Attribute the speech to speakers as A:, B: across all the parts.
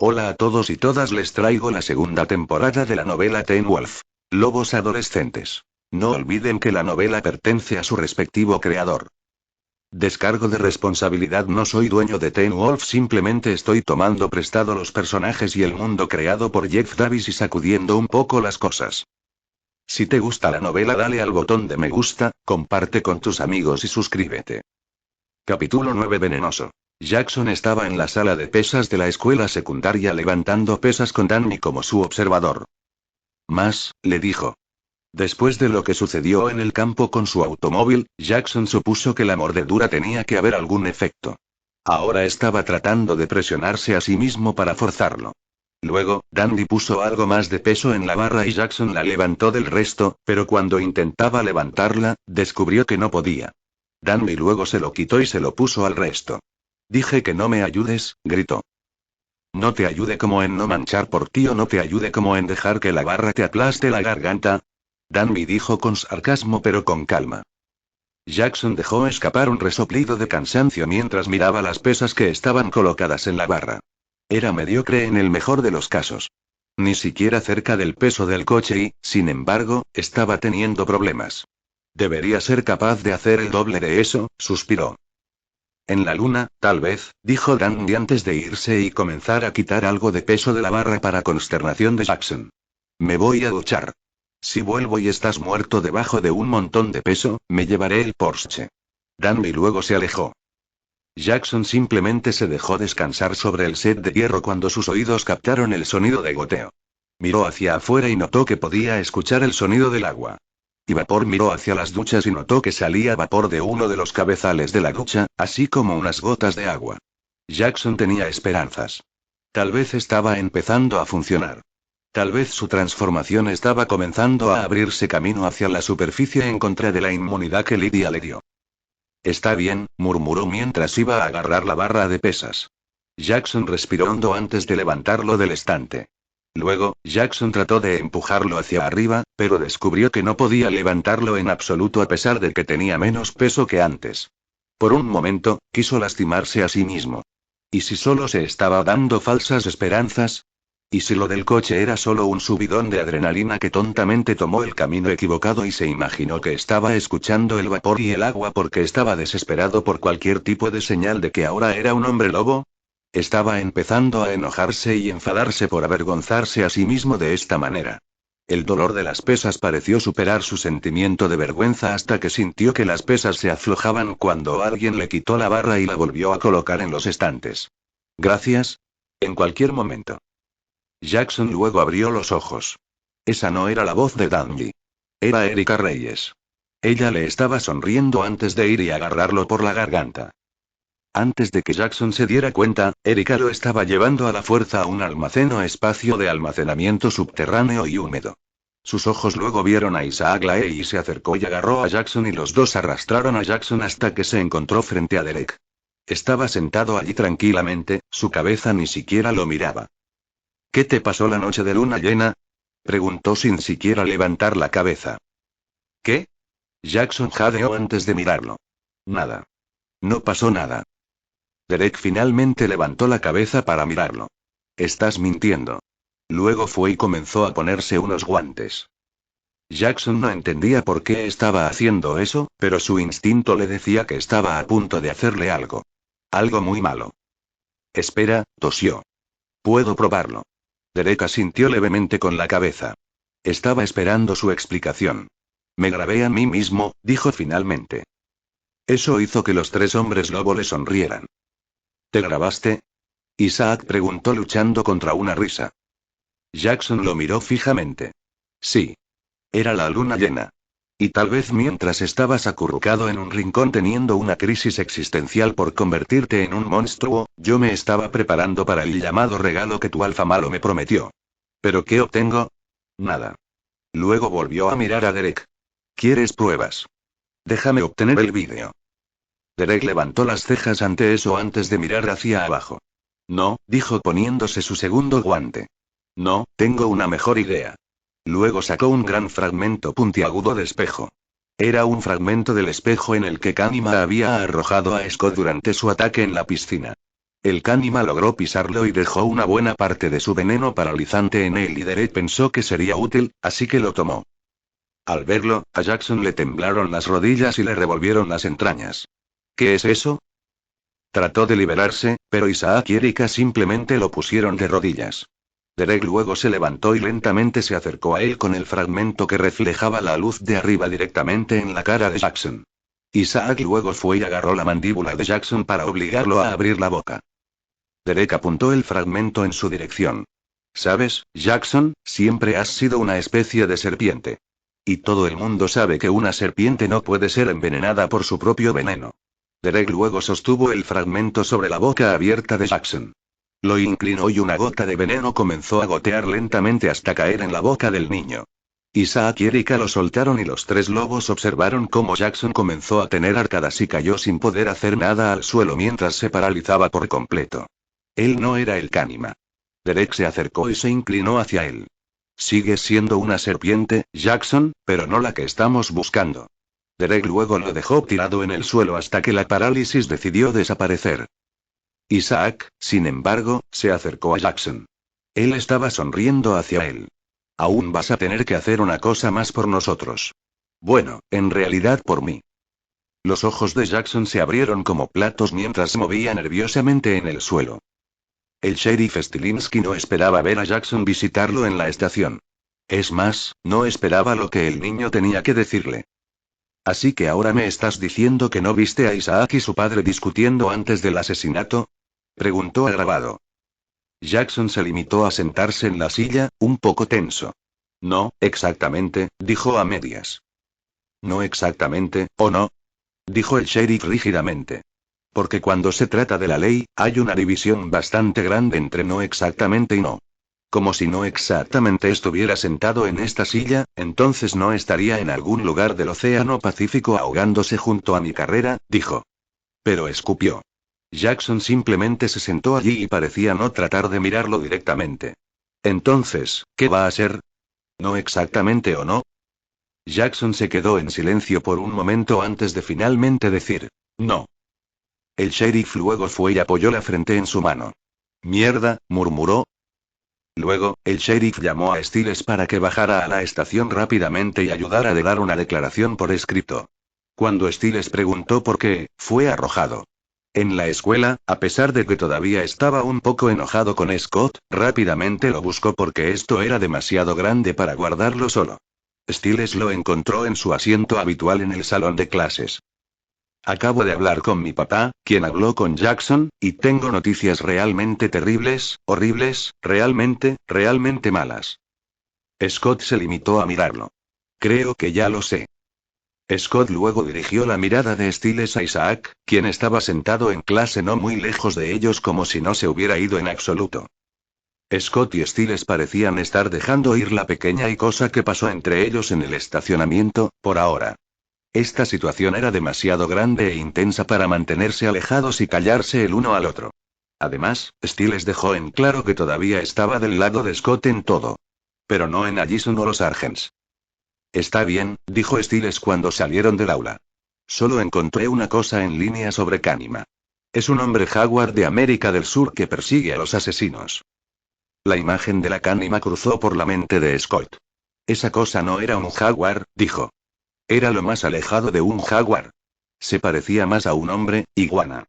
A: Hola a todos y todas, les traigo la segunda temporada de la novela Teen Wolf. Lobos adolescentes. No olviden que la novela pertenece a su respectivo creador. Descargo de responsabilidad: no soy dueño de Teen Wolf, simplemente estoy tomando prestado los personajes y el mundo creado por Jeff Davis y sacudiendo un poco las cosas. Si te gusta la novela, dale al botón de me gusta, comparte con tus amigos y suscríbete. Capítulo 9: Venenoso. Jackson estaba en la sala de pesas de la escuela secundaria levantando pesas con Danny como su observador. Más, le dijo. Después de lo que sucedió en el campo con su automóvil, Jackson supuso que la mordedura tenía que haber algún efecto. Ahora estaba tratando de presionarse a sí mismo para forzarlo. Luego, Danny puso algo más de peso en la barra y Jackson la levantó del resto, pero cuando intentaba levantarla, descubrió que no podía. Danny luego se lo quitó y se lo puso al resto. Dije que no me ayudes, gritó. No te ayude como en no manchar por ti, o no te ayude como en dejar que la barra te aplaste la garganta. Danny dijo con sarcasmo pero con calma. Jackson dejó escapar un resoplido de cansancio mientras miraba las pesas que estaban colocadas en la barra. Era mediocre en el mejor de los casos. Ni siquiera cerca del peso del coche y, sin embargo, estaba teniendo problemas. Debería ser capaz de hacer el doble de eso, suspiró. En la luna, tal vez, dijo Danny antes de irse y comenzar a quitar algo de peso de la barra para consternación de Jackson. Me voy a duchar. Si vuelvo y estás muerto debajo de un montón de peso, me llevaré el Porsche. Danny luego se alejó. Jackson simplemente se dejó descansar sobre el set de hierro cuando sus oídos captaron el sonido de goteo. Miró hacia afuera y notó que podía escuchar el sonido del agua. Y Vapor miró hacia las duchas y notó que salía vapor de uno de los cabezales de la ducha, así como unas gotas de agua. Jackson tenía esperanzas. Tal vez estaba empezando a funcionar. Tal vez su transformación estaba comenzando a abrirse camino hacia la superficie en contra de la inmunidad que Lydia le dio. Está bien, murmuró mientras iba a agarrar la barra de pesas. Jackson respiró hondo antes de levantarlo del estante. Luego, Jackson trató de empujarlo hacia arriba, pero descubrió que no podía levantarlo en absoluto a pesar de que tenía menos peso que antes. Por un momento, quiso lastimarse a sí mismo. ¿Y si solo se estaba dando falsas esperanzas? ¿Y si lo del coche era solo un subidón de adrenalina que tontamente tomó el camino equivocado y se imaginó que estaba escuchando el vapor y el agua porque estaba desesperado por cualquier tipo de señal de que ahora era un hombre lobo? Estaba empezando a enojarse y enfadarse por avergonzarse a sí mismo de esta manera. El dolor de las pesas pareció superar su sentimiento de vergüenza hasta que sintió que las pesas se aflojaban cuando alguien le quitó la barra y la volvió a colocar en los estantes. Gracias. En cualquier momento. Jackson luego abrió los ojos. Esa no era la voz de Danny. Era Erika Reyes. Ella le estaba sonriendo antes de ir y agarrarlo por la garganta. Antes de que Jackson se diera cuenta, Erika lo estaba llevando a la fuerza a un almacén o espacio de almacenamiento subterráneo y húmedo. Sus ojos luego vieron a Isaac Lae y se acercó y agarró a Jackson y los dos arrastraron a Jackson hasta que se encontró frente a Derek. Estaba sentado allí tranquilamente, su cabeza ni siquiera lo miraba. ¿Qué te pasó la noche de luna llena? Preguntó sin siquiera levantar la cabeza. ¿Qué? Jackson jadeó antes de mirarlo. Nada. No pasó nada. Derek finalmente levantó la cabeza para mirarlo. Estás mintiendo. Luego fue y comenzó a ponerse unos guantes. Jackson no entendía por qué estaba haciendo eso, pero su instinto le decía que estaba a punto de hacerle algo. Algo muy malo. Espera, tosió. Puedo probarlo. Derek asintió levemente con la cabeza. Estaba esperando su explicación. Me grabé a mí mismo, dijo finalmente. Eso hizo que los tres hombres lobo le sonrieran. ¿Te grabaste? Isaac preguntó luchando contra una risa. Jackson lo miró fijamente. Sí. Era la luna llena. Y tal vez mientras estabas acurrucado en un rincón teniendo una crisis existencial por convertirte en un monstruo, yo me estaba preparando para el llamado regalo que tu alfa malo me prometió. ¿Pero qué obtengo? Nada. Luego volvió a mirar a Derek. ¿Quieres pruebas? Déjame obtener el vídeo. Derek levantó las cejas ante eso antes de mirar hacia abajo. No, dijo poniéndose su segundo guante. No, tengo una mejor idea. Luego sacó un gran fragmento puntiagudo de espejo. Era un fragmento del espejo en el que Kanima había arrojado a Scott durante su ataque en la piscina. El Kanima logró pisarlo y dejó una buena parte de su veneno paralizante en él y Derek pensó que sería útil, así que lo tomó. Al verlo, a Jackson le temblaron las rodillas y le revolvieron las entrañas. ¿Qué es eso? Trató de liberarse, pero Isaac y Erika simplemente lo pusieron de rodillas. Derek luego se levantó y lentamente se acercó a él con el fragmento que reflejaba la luz de arriba directamente en la cara de Jackson. Isaac luego fue y agarró la mandíbula de Jackson para obligarlo a abrir la boca. Derek apuntó el fragmento en su dirección. ¿Sabes, Jackson? Siempre has sido una especie de serpiente. Y todo el mundo sabe que una serpiente no puede ser envenenada por su propio veneno. Derek luego sostuvo el fragmento sobre la boca abierta de Jackson. Lo inclinó y una gota de veneno comenzó a gotear lentamente hasta caer en la boca del niño. Isaac y Erika lo soltaron y los tres lobos observaron cómo Jackson comenzó a tener arcadas y cayó sin poder hacer nada al suelo mientras se paralizaba por completo. Él no era el Kanima. Derek se acercó y se inclinó hacia él. Sigues siendo una serpiente, Jackson, pero no la que estamos buscando. Derek luego lo dejó tirado en el suelo hasta que la parálisis decidió desaparecer. Isaac, sin embargo, se acercó a Jackson. Él estaba sonriendo hacia él. Aún vas a tener que hacer una cosa más por nosotros. Bueno, en realidad por mí. Los ojos de Jackson se abrieron como platos mientras se movía nerviosamente en el suelo. El sheriff Stilinski no esperaba ver a Jackson visitarlo en la estación. Es más, no esperaba lo que el niño tenía que decirle. ¿Así que ahora me estás diciendo que no viste a Isaac y su padre discutiendo antes del asesinato? Preguntó agravado. Jackson se limitó a sentarse en la silla, un poco tenso. No, exactamente, dijo a medias. No exactamente, ¿o no? Dijo el sheriff rígidamente. Porque cuando se trata de la ley, hay una división bastante grande entre no exactamente y no. Como si no exactamente estuviera sentado en esta silla, entonces no estaría en algún lugar del Océano Pacífico ahogándose junto a mi carrera, dijo. Pero escupió. Jackson simplemente se sentó allí y parecía no tratar de mirarlo directamente. Entonces, ¿qué va a ser? ¿No exactamente o no? Jackson se quedó en silencio por un momento antes de finalmente decir, no. El sheriff luego fue y apoyó la frente en su mano. Mierda, murmuró. Luego, el sheriff llamó a Stiles para que bajara a la estación rápidamente y ayudara a dar una declaración por escrito. Cuando Stiles preguntó por qué, fue arrojado. En la escuela, a pesar de que todavía estaba un poco enojado con Scott, rápidamente lo buscó porque esto era demasiado grande para guardarlo solo. Stiles lo encontró en su asiento habitual en el salón de clases. Acabo de hablar con mi papá, quien habló con Jackson, y tengo noticias realmente terribles, horribles, realmente malas. Scott se limitó a mirarlo. Creo que ya lo sé. Scott luego dirigió la mirada de Stiles a Isaac, quien estaba sentado en clase no muy lejos de ellos como si no se hubiera ido en absoluto. Scott y Stiles parecían estar dejando ir la pequeña y cosa que pasó entre ellos en el estacionamiento, por ahora. Esta situación era demasiado grande e intensa para mantenerse alejados y callarse el uno al otro. Además, Stiles dejó en claro que todavía estaba del lado de Scott en todo. Pero no en Allison o los Sargents. Está bien, dijo Stiles cuando salieron del aula. Solo encontré una cosa en línea sobre Kanima. Es un hombre jaguar de América del Sur que persigue a los asesinos. La imagen de la Kanima cruzó por la mente de Scott. Esa cosa no era un jaguar, dijo. Era lo más alejado de un jaguar. Se parecía más a un hombre, iguana.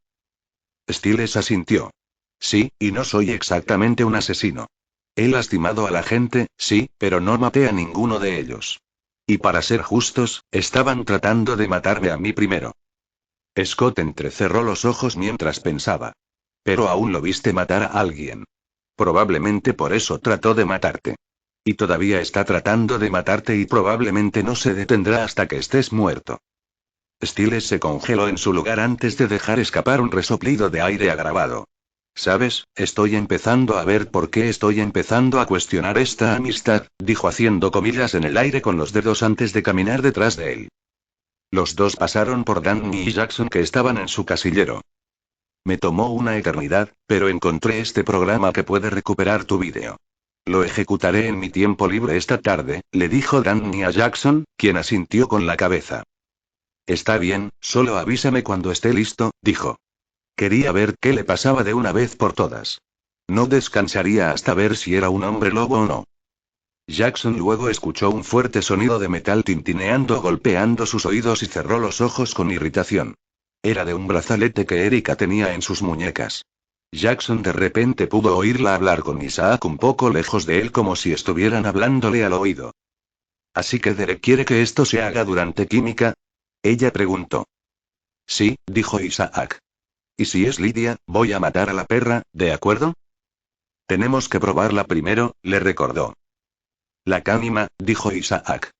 A: Stiles asintió. Sí, y no soy exactamente un asesino. He lastimado a la gente, sí, pero no maté a ninguno de ellos. Y para ser justos, estaban tratando de matarme a mí primero. Scott entrecerró los ojos mientras pensaba. Pero aún lo viste matar a alguien. Probablemente por eso trató de matarte. Y todavía está tratando de matarte y probablemente no se detendrá hasta que estés muerto. Stiles se congeló en su lugar antes de dejar escapar un resoplido de aire agravado. ¿Sabes? Estoy empezando a ver por qué estoy empezando a cuestionar esta amistad, dijo haciendo comillas en el aire con los dedos antes de caminar detrás de él. Los dos pasaron por Danny y Jackson que estaban en su casillero. Me tomó una eternidad, pero encontré este programa que puede recuperar tu vídeo. Lo ejecutaré en mi tiempo libre esta tarde, le dijo Danny a Jackson, quien asintió con la cabeza. Está bien, solo avísame cuando esté listo, dijo. Quería ver qué le pasaba de una vez por todas. No descansaría hasta ver si era un hombre lobo o no. Jackson luego escuchó un fuerte sonido de metal tintineando golpeando sus oídos y cerró los ojos con irritación. Era de un brazalete que Erika tenía en sus muñecas. Jackson de repente pudo oírla hablar con Isaac un poco lejos de él como si estuvieran hablándole al oído. ¿Así que Derek quiere que esto se haga durante química? Ella preguntó. Sí, dijo Isaac. Y si es Lydia, voy a matar a la perra, ¿de acuerdo? Tenemos que probarla primero, le recordó. La cánima, dijo Isaac.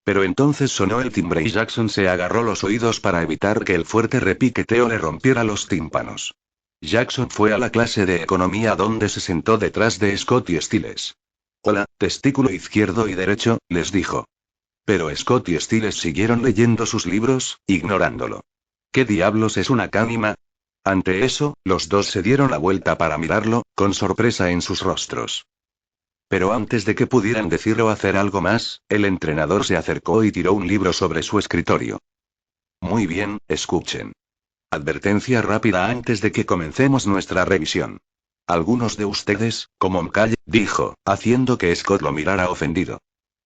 A: Pero entonces sonó el timbre y Jackson se agarró los oídos para evitar que el fuerte repiqueteo le rompiera los tímpanos. Jackson fue a la clase de economía donde se sentó detrás de Scott y Stiles. Hola, testículo izquierdo y derecho, les dijo. Pero Scott y Stiles siguieron leyendo sus libros, ignorándolo. ¿Qué diablos es una cánima? Ante eso, los dos se dieron la vuelta para mirarlo, con sorpresa en sus rostros. Pero antes de que pudieran decir o hacer algo más, el entrenador se acercó y tiró un libro sobre su escritorio. Muy bien, escuchen. Advertencia rápida antes de que comencemos nuestra revisión. Algunos de ustedes, como Mcalle, dijo, haciendo que Scott lo mirara ofendido.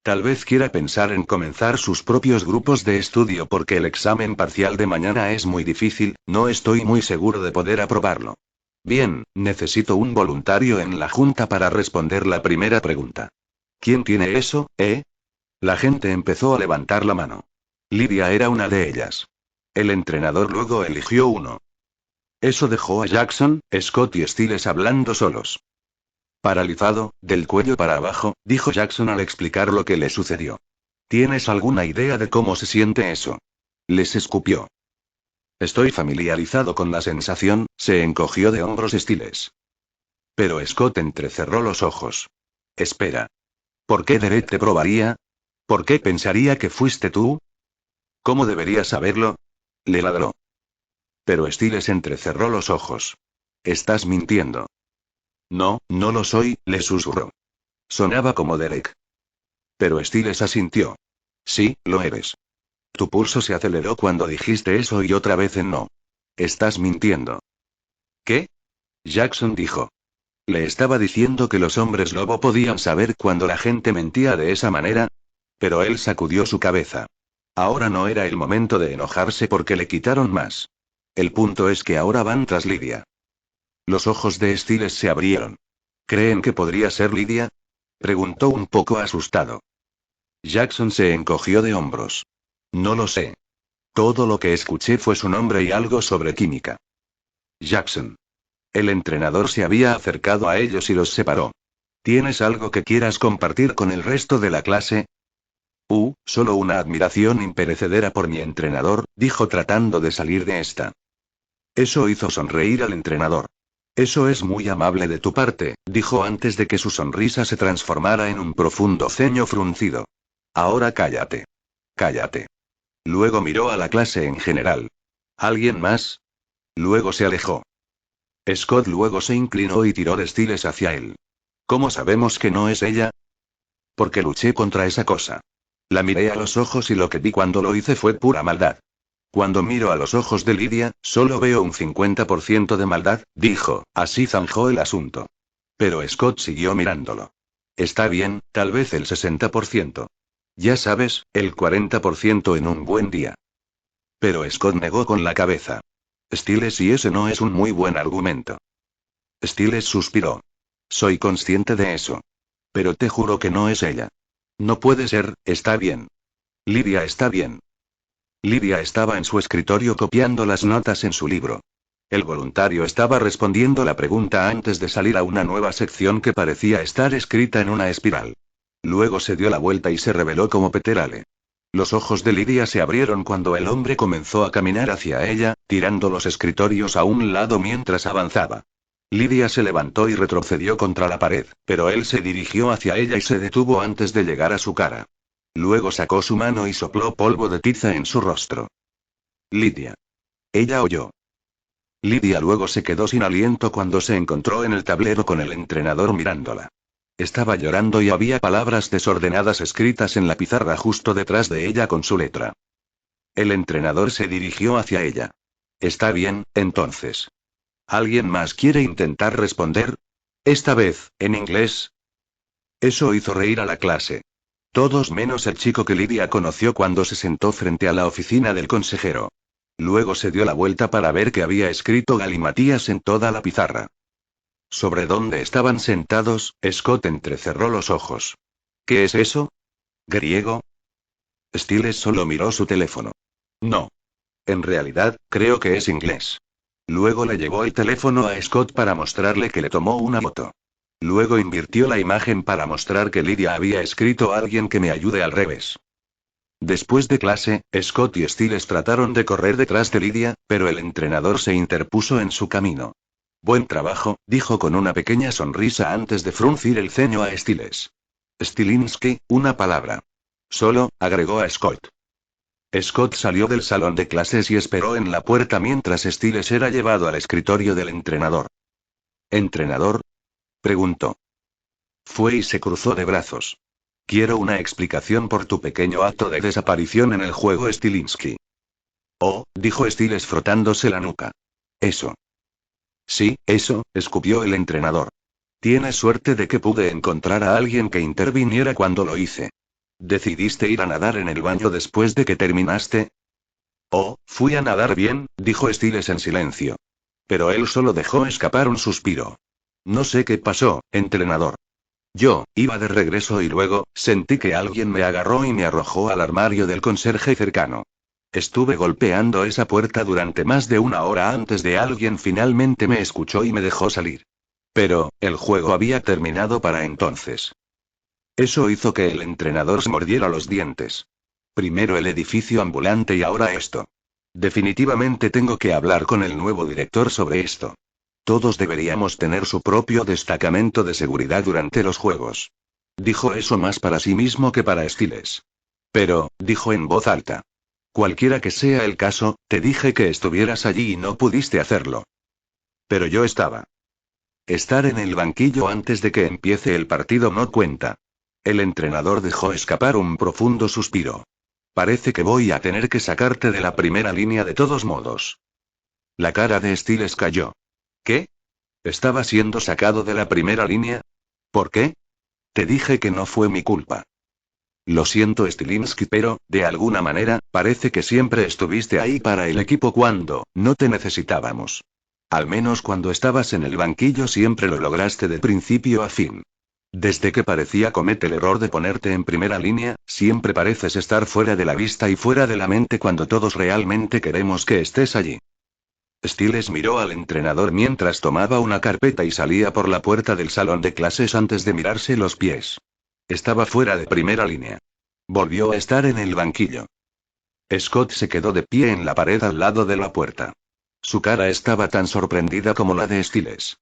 A: Tal vez quiera pensar en comenzar sus propios grupos de estudio porque el examen parcial de mañana es muy difícil, no estoy muy seguro de poder aprobarlo. Bien, necesito un voluntario en la junta para responder la primera pregunta. ¿Quién tiene eso, eh? La gente empezó a levantar la mano. Lydia era una de ellas. El entrenador luego eligió uno. Eso dejó a Jackson, Scott y Stiles hablando solos. Paralizado, del cuello para abajo, dijo Jackson al explicar lo que le sucedió. ¿Tienes alguna idea de cómo se siente eso? Les escupió. Estoy familiarizado con la sensación, se encogió de hombros Stiles. Pero Scott entrecerró los ojos. Espera. ¿Por qué Derek te probaría? ¿Por qué pensaría que fuiste tú? ¿Cómo debería saberlo? Le ladró. Pero Stiles entrecerró los ojos. Estás mintiendo. No, no lo soy, le susurró. Sonaba como Derek. Pero Stiles asintió. Sí, lo eres. Tu pulso se aceleró cuando dijiste eso y otra vez en no. Estás mintiendo. ¿Qué? Jackson dijo. ¿Le estaba diciendo que los hombres lobo podían saber cuando la gente mentía de esa manera? Pero él sacudió su cabeza. Ahora no era el momento de enojarse porque le quitaron más. El punto es que ahora van tras Lydia. Los ojos de Stiles se abrieron. ¿Creen que podría ser Lydia? Preguntó un poco asustado. Jackson se encogió de hombros. No lo sé. Todo lo que escuché fue su nombre y algo sobre química. Jackson. El entrenador se había acercado a ellos y los separó. ¿Tienes algo que quieras compartir con el resto de la clase? Solo una admiración imperecedera por mi entrenador, dijo tratando de salir de esta. Eso hizo sonreír al entrenador. Eso es muy amable de tu parte, dijo antes de que su sonrisa se transformara en un profundo ceño fruncido. Ahora cállate. Cállate. Luego miró a la clase en general. ¿Alguien más? Luego se alejó. Scott luego se inclinó y tiró de Stiles hacia él. ¿Cómo sabemos que no es ella? Porque luché contra esa cosa. La miré a los ojos y lo que vi cuando lo hice fue pura maldad. Cuando miro a los ojos de Lydia, solo veo un 50% de maldad, dijo, así zanjó el asunto. Pero Scott siguió mirándolo. Está bien, tal vez el 60%. Ya sabes, el 40% en un buen día. Pero Scott negó con la cabeza. Stiles y ese no es un muy buen argumento. Stiles suspiró. Soy consciente de eso. Pero te juro que no es ella. No puede ser, está bien. Lydia está bien. Lydia estaba en su escritorio copiando las notas en su libro. El voluntario estaba respondiendo la pregunta antes de salir a una nueva sección que parecía estar escrita en una espiral. Luego se dio la vuelta y se reveló como Peterale. Los ojos de Lydia se abrieron cuando el hombre comenzó a caminar hacia ella, tirando los escritorios a un lado mientras avanzaba. Lydia se levantó y retrocedió contra la pared, pero él se dirigió hacia ella y se detuvo antes de llegar a su cara. Luego sacó su mano y sopló polvo de tiza en su rostro. Lydia. Ella oyó. Lydia luego se quedó sin aliento cuando se encontró en el tablero con el entrenador mirándola. Estaba llorando y había palabras desordenadas escritas en la pizarra justo detrás de ella con su letra. El entrenador se dirigió hacia ella. Está bien, entonces. ¿Alguien más quiere intentar responder? Esta vez, en inglés. Eso hizo reír a la clase. Todos menos el chico que Lidia conoció cuando se sentó frente a la oficina del consejero. Luego se dio la vuelta para ver que había escrito galimatías en toda la pizarra. Sobre donde estaban sentados, Scott entrecerró los ojos. ¿Qué es eso? ¿Griego? Stiles solo miró su teléfono. No. En realidad, creo que es inglés. Luego le llevó el teléfono a Scott para mostrarle que le tomó una foto. Luego invirtió la imagen para mostrar que Lidia había escrito a alguien que me ayude al revés. Después de clase, Scott y Stiles trataron de correr detrás de Lidia, pero el entrenador se interpuso en su camino. Buen trabajo, dijo con una pequeña sonrisa antes de fruncir el ceño a Stiles. Stilinski, una palabra. Solo, agregó a Scott. Scott salió del salón de clases y esperó en la puerta mientras Stiles era llevado al escritorio del entrenador. ¿Entrenador? Preguntó. Fue y se cruzó de brazos. Quiero una explicación por tu pequeño acto de desaparición en el juego Stilinski. Oh, dijo Stiles frotándose la nuca. Eso. Sí, eso, escupió el entrenador. Tienes suerte de que pude encontrar a alguien que interviniera cuando lo hice. ¿Decidiste ir a nadar en el baño después de que terminaste? Oh, fui a nadar bien, dijo Stiles en silencio. Pero él solo dejó escapar un suspiro. No sé qué pasó, entrenador. Yo, iba de regreso y luego, sentí que alguien me agarró y me arrojó al armario del conserje cercano. Estuve golpeando esa puerta durante más de una hora antes de alguien finalmente me escuchó y me dejó salir. Pero, el juego había terminado para entonces. Eso hizo que el entrenador se mordiera los dientes. Primero el edificio ambulante y ahora esto. Definitivamente tengo que hablar con el nuevo director sobre esto. Todos deberíamos tener su propio destacamento de seguridad durante los juegos. Dijo eso más para sí mismo que para Stiles. Pero, dijo en voz alta. Cualquiera que sea el caso, te dije que estuvieras allí y no pudiste hacerlo. Pero yo estaba. Estar en el banquillo antes de que empiece el partido no cuenta. El entrenador dejó escapar un profundo suspiro. Parece que voy a tener que sacarte de la primera línea de todos modos. La cara de Stiles cayó. ¿Qué? ¿Estaba siendo sacado de la primera línea? ¿Por qué? Te dije que no fue mi culpa. Lo siento, Stilinski, pero, de alguna manera, parece que siempre estuviste ahí para el equipo cuando no te necesitábamos. Al menos cuando estabas en el banquillo siempre lo lograste de principio a fin. Desde que parecía comete el error de ponerte en primera línea, siempre pareces estar fuera de la vista y fuera de la mente cuando todos realmente queremos que estés allí. Stiles miró al entrenador mientras tomaba una carpeta y salía por la puerta del salón de clases antes de mirarse los pies. Estaba fuera de primera línea. Volvió a estar en el banquillo. Scott se quedó de pie en la pared al lado de la puerta. Su cara estaba tan sorprendida como la de Stiles.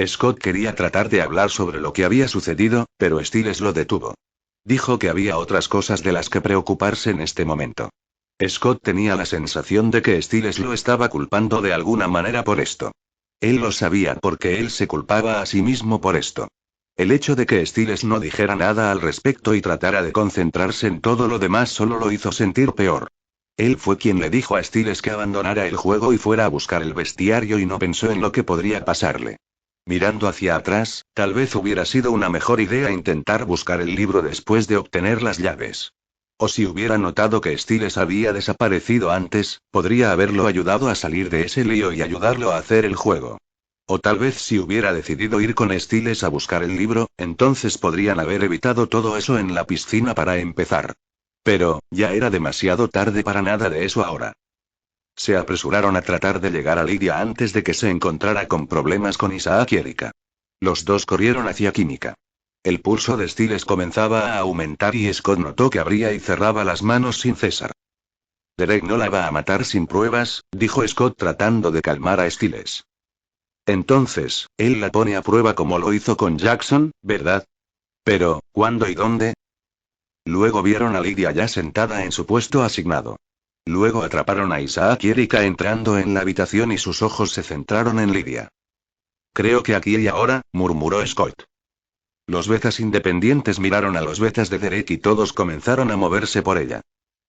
A: Scott quería tratar de hablar sobre lo que había sucedido, pero Stiles lo detuvo. Dijo que había otras cosas de las que preocuparse en este momento. Scott tenía la sensación de que Stiles lo estaba culpando de alguna manera por esto. Él lo sabía porque él se culpaba a sí mismo por esto. El hecho de que Stiles no dijera nada al respecto y tratara de concentrarse en todo lo demás solo lo hizo sentir peor. Él fue quien le dijo a Stiles que abandonara el juego y fuera a buscar el bestiario y no pensó en lo que podría pasarle. Mirando hacia atrás, tal vez hubiera sido una mejor idea intentar buscar el libro después de obtener las llaves. O si hubiera notado que Stiles había desaparecido antes, podría haberlo ayudado a salir de ese lío y ayudarlo a hacer el juego. O tal vez si hubiera decidido ir con Stiles a buscar el libro, entonces podrían haber evitado todo eso en la piscina para empezar. Pero, ya era demasiado tarde para nada de eso ahora. Se apresuraron a tratar de llegar a Lidia antes de que se encontrara con problemas con Isaac y Erika. Los dos corrieron hacia Química. El pulso de Stiles comenzaba a aumentar y Scott notó que abría y cerraba las manos sin cesar. Derek no la va a matar sin pruebas, dijo Scott tratando de calmar a Stiles. Entonces, él la pone a prueba como lo hizo con Jackson, ¿verdad? Pero, ¿cuándo y dónde? Luego vieron a Lidia ya sentada en su puesto asignado. Luego atraparon a Isaac y Erika entrando en la habitación y sus ojos se centraron en Lidia. Creo que aquí y ahora, murmuró Scott. Los betas independientes miraron a los betas de Derek y todos comenzaron a moverse por ella.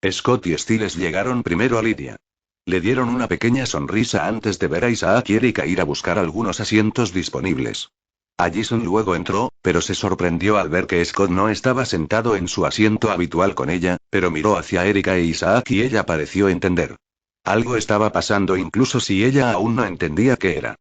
A: Scott y Stiles llegaron primero a Lidia. Le dieron una pequeña sonrisa antes de ver a Isaac y Erika ir a buscar algunos asientos disponibles. Allison luego entró, pero se sorprendió al ver que Scott no estaba sentado en su asiento habitual con ella, pero miró hacia Erika e Isaac y ella pareció entender. Algo estaba pasando incluso si ella aún no entendía qué era.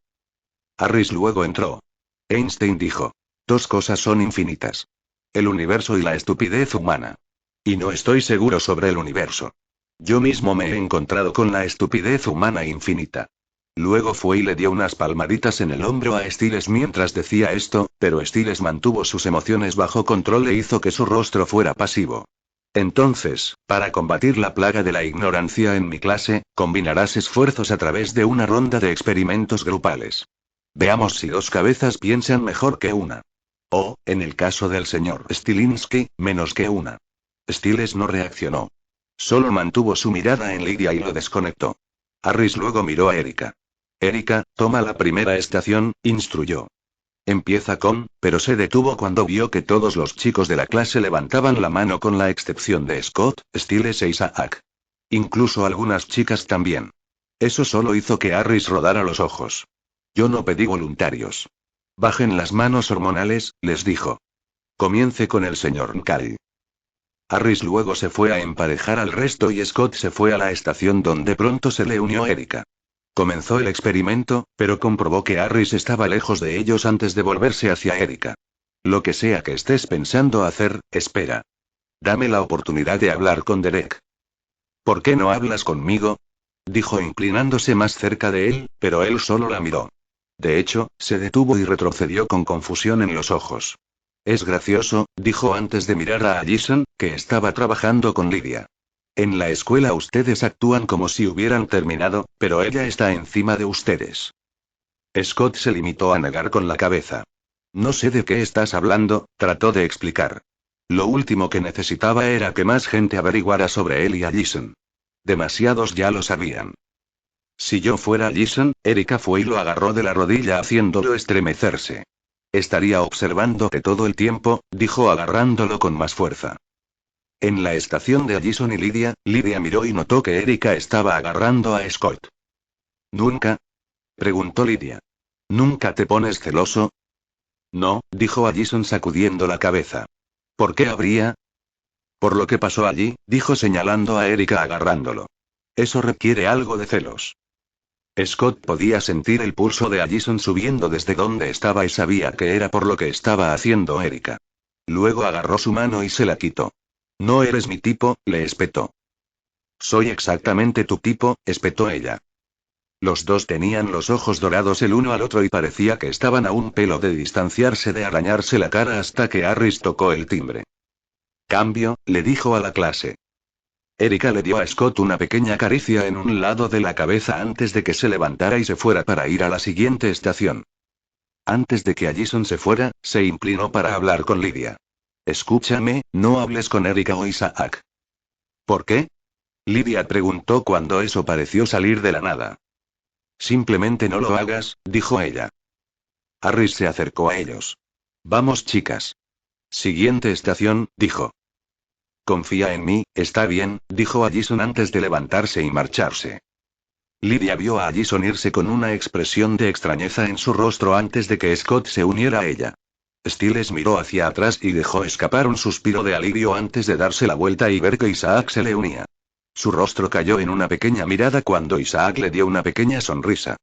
A: Harris luego entró. Einstein dijo. Dos cosas son infinitas. El universo y la estupidez humana. Y no estoy seguro sobre el universo. Yo mismo me he encontrado con la estupidez humana infinita. Luego fue y le dio unas palmaditas en el hombro a Stiles mientras decía esto, pero Stiles mantuvo sus emociones bajo control e hizo que su rostro fuera pasivo. Entonces, para combatir la plaga de la ignorancia en mi clase, combinarás esfuerzos a través de una ronda de experimentos grupales. Veamos si dos cabezas piensan mejor que una. O, en el caso del señor Stilinski, menos que una. Stiles no reaccionó. Solo mantuvo su mirada en Lydia y lo desconectó. Harris luego miró a Erika. Erika, toma la primera estación, instruyó. Empieza con, pero se detuvo cuando vio que todos los chicos de la clase levantaban la mano con la excepción de Scott, Stiles e Isaac. Incluso algunas chicas también. Eso solo hizo que Harris rodara los ojos. Yo no pedí voluntarios. Bajen las manos hormonales, les dijo. Comience con el señor Nkari. Harris luego se fue a emparejar al resto y Scott se fue a la estación donde pronto se le unió Erika. Comenzó el experimento, pero comprobó que Harris estaba lejos de ellos antes de volverse hacia Erika. Lo que sea que estés pensando hacer, espera. Dame la oportunidad de hablar con Derek. ¿Por qué no hablas conmigo? Dijo inclinándose más cerca de él, pero él solo la miró. De hecho, se detuvo y retrocedió con confusión en los ojos. Es gracioso, dijo antes de mirar a Allison, que estaba trabajando con Lydia. En la escuela ustedes actúan como si hubieran terminado, pero ella está encima de ustedes. Scott se limitó a negar con la cabeza. No sé de qué estás hablando, trató de explicar. Lo último que necesitaba era que más gente averiguara sobre él y Allison. Demasiados ya lo sabían. Si yo fuera Allison, Erika fue y lo agarró de la rodilla haciéndolo estremecerse. Estaría observándote todo el tiempo, dijo agarrándolo con más fuerza. En la estación de Allison y Lydia, Lydia miró y notó que Erika estaba agarrando a Scott. ¿Nunca? Preguntó Lydia. ¿Nunca te pones celoso? No, dijo Allison sacudiendo la cabeza. ¿Por qué habría? Por lo que pasó allí, dijo señalando a Erika agarrándolo. Eso requiere algo de celos. Scott podía sentir el pulso de Allison subiendo desde donde estaba y sabía que era por lo que estaba haciendo Erika. Luego agarró su mano y se la quitó. No eres mi tipo, le espetó. Soy exactamente tu tipo, espetó ella. Los dos tenían los ojos dorados el uno al otro y parecía que estaban a un pelo de distanciarse de arañarse la cara hasta que Harris tocó el timbre. Cambio, le dijo a la clase. Erika le dio a Scott una pequeña caricia en un lado de la cabeza antes de que se levantara y se fuera para ir a la siguiente estación. Antes de que Allison se fuera, se inclinó para hablar con Lydia. Escúchame, no hables con Erika o Isaac. ¿Por qué? Lydia preguntó cuando eso pareció salir de la nada. Simplemente no lo hagas, dijo ella. Harris se acercó a ellos. Vamos, chicas. Siguiente estación, dijo. Confía en mí, está bien, dijo Allison antes de levantarse y marcharse. Lydia vio a Allison irse con una expresión de extrañeza en su rostro antes de que Scott se uniera a ella. Stiles miró hacia atrás y dejó escapar un suspiro de alivio antes de darse la vuelta y ver que Isaac se le unía. Su rostro cayó en una pequeña mirada cuando Isaac le dio una pequeña sonrisa.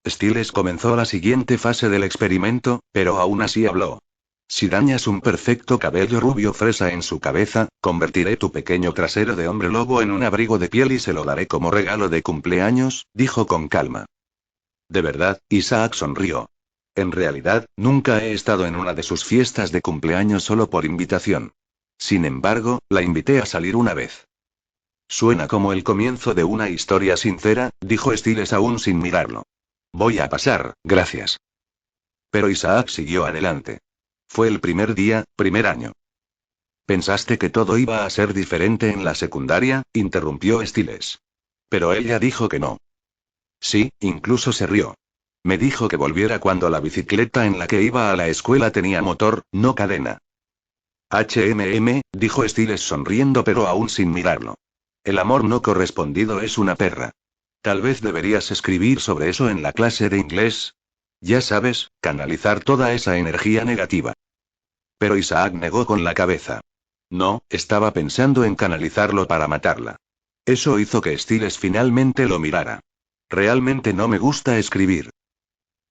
A: Stiles comenzó la siguiente fase del experimento, pero aún así habló. Si dañas un perfecto cabello rubio fresa en su cabeza, convertiré tu pequeño trasero de hombre lobo en un abrigo de piel y se lo daré como regalo de cumpleaños, dijo con calma. De verdad, Isaac sonrió. En realidad, nunca he estado en una de sus fiestas de cumpleaños solo por invitación. Sin embargo, la invité a salir una vez. Suena como el comienzo de una historia sincera, dijo Stiles aún sin mirarlo. Voy a pasar, gracias. Pero Isaac siguió adelante. Fue el primer día, primer año. ¿Pensaste que todo iba a ser diferente en la secundaria?, interrumpió Stiles. Pero ella dijo que no. Sí, incluso se rió. Me dijo que volviera cuando la bicicleta en la que iba a la escuela tenía motor, no cadena. Dijo Stiles sonriendo pero aún sin mirarlo. El amor no correspondido es una perra. Tal vez deberías escribir sobre eso en la clase de inglés. Ya sabes, canalizar toda esa energía negativa. Pero Isaac negó con la cabeza. No, estaba pensando en canalizarlo para matarla. Eso hizo que Stiles finalmente lo mirara. Realmente no me gusta escribir.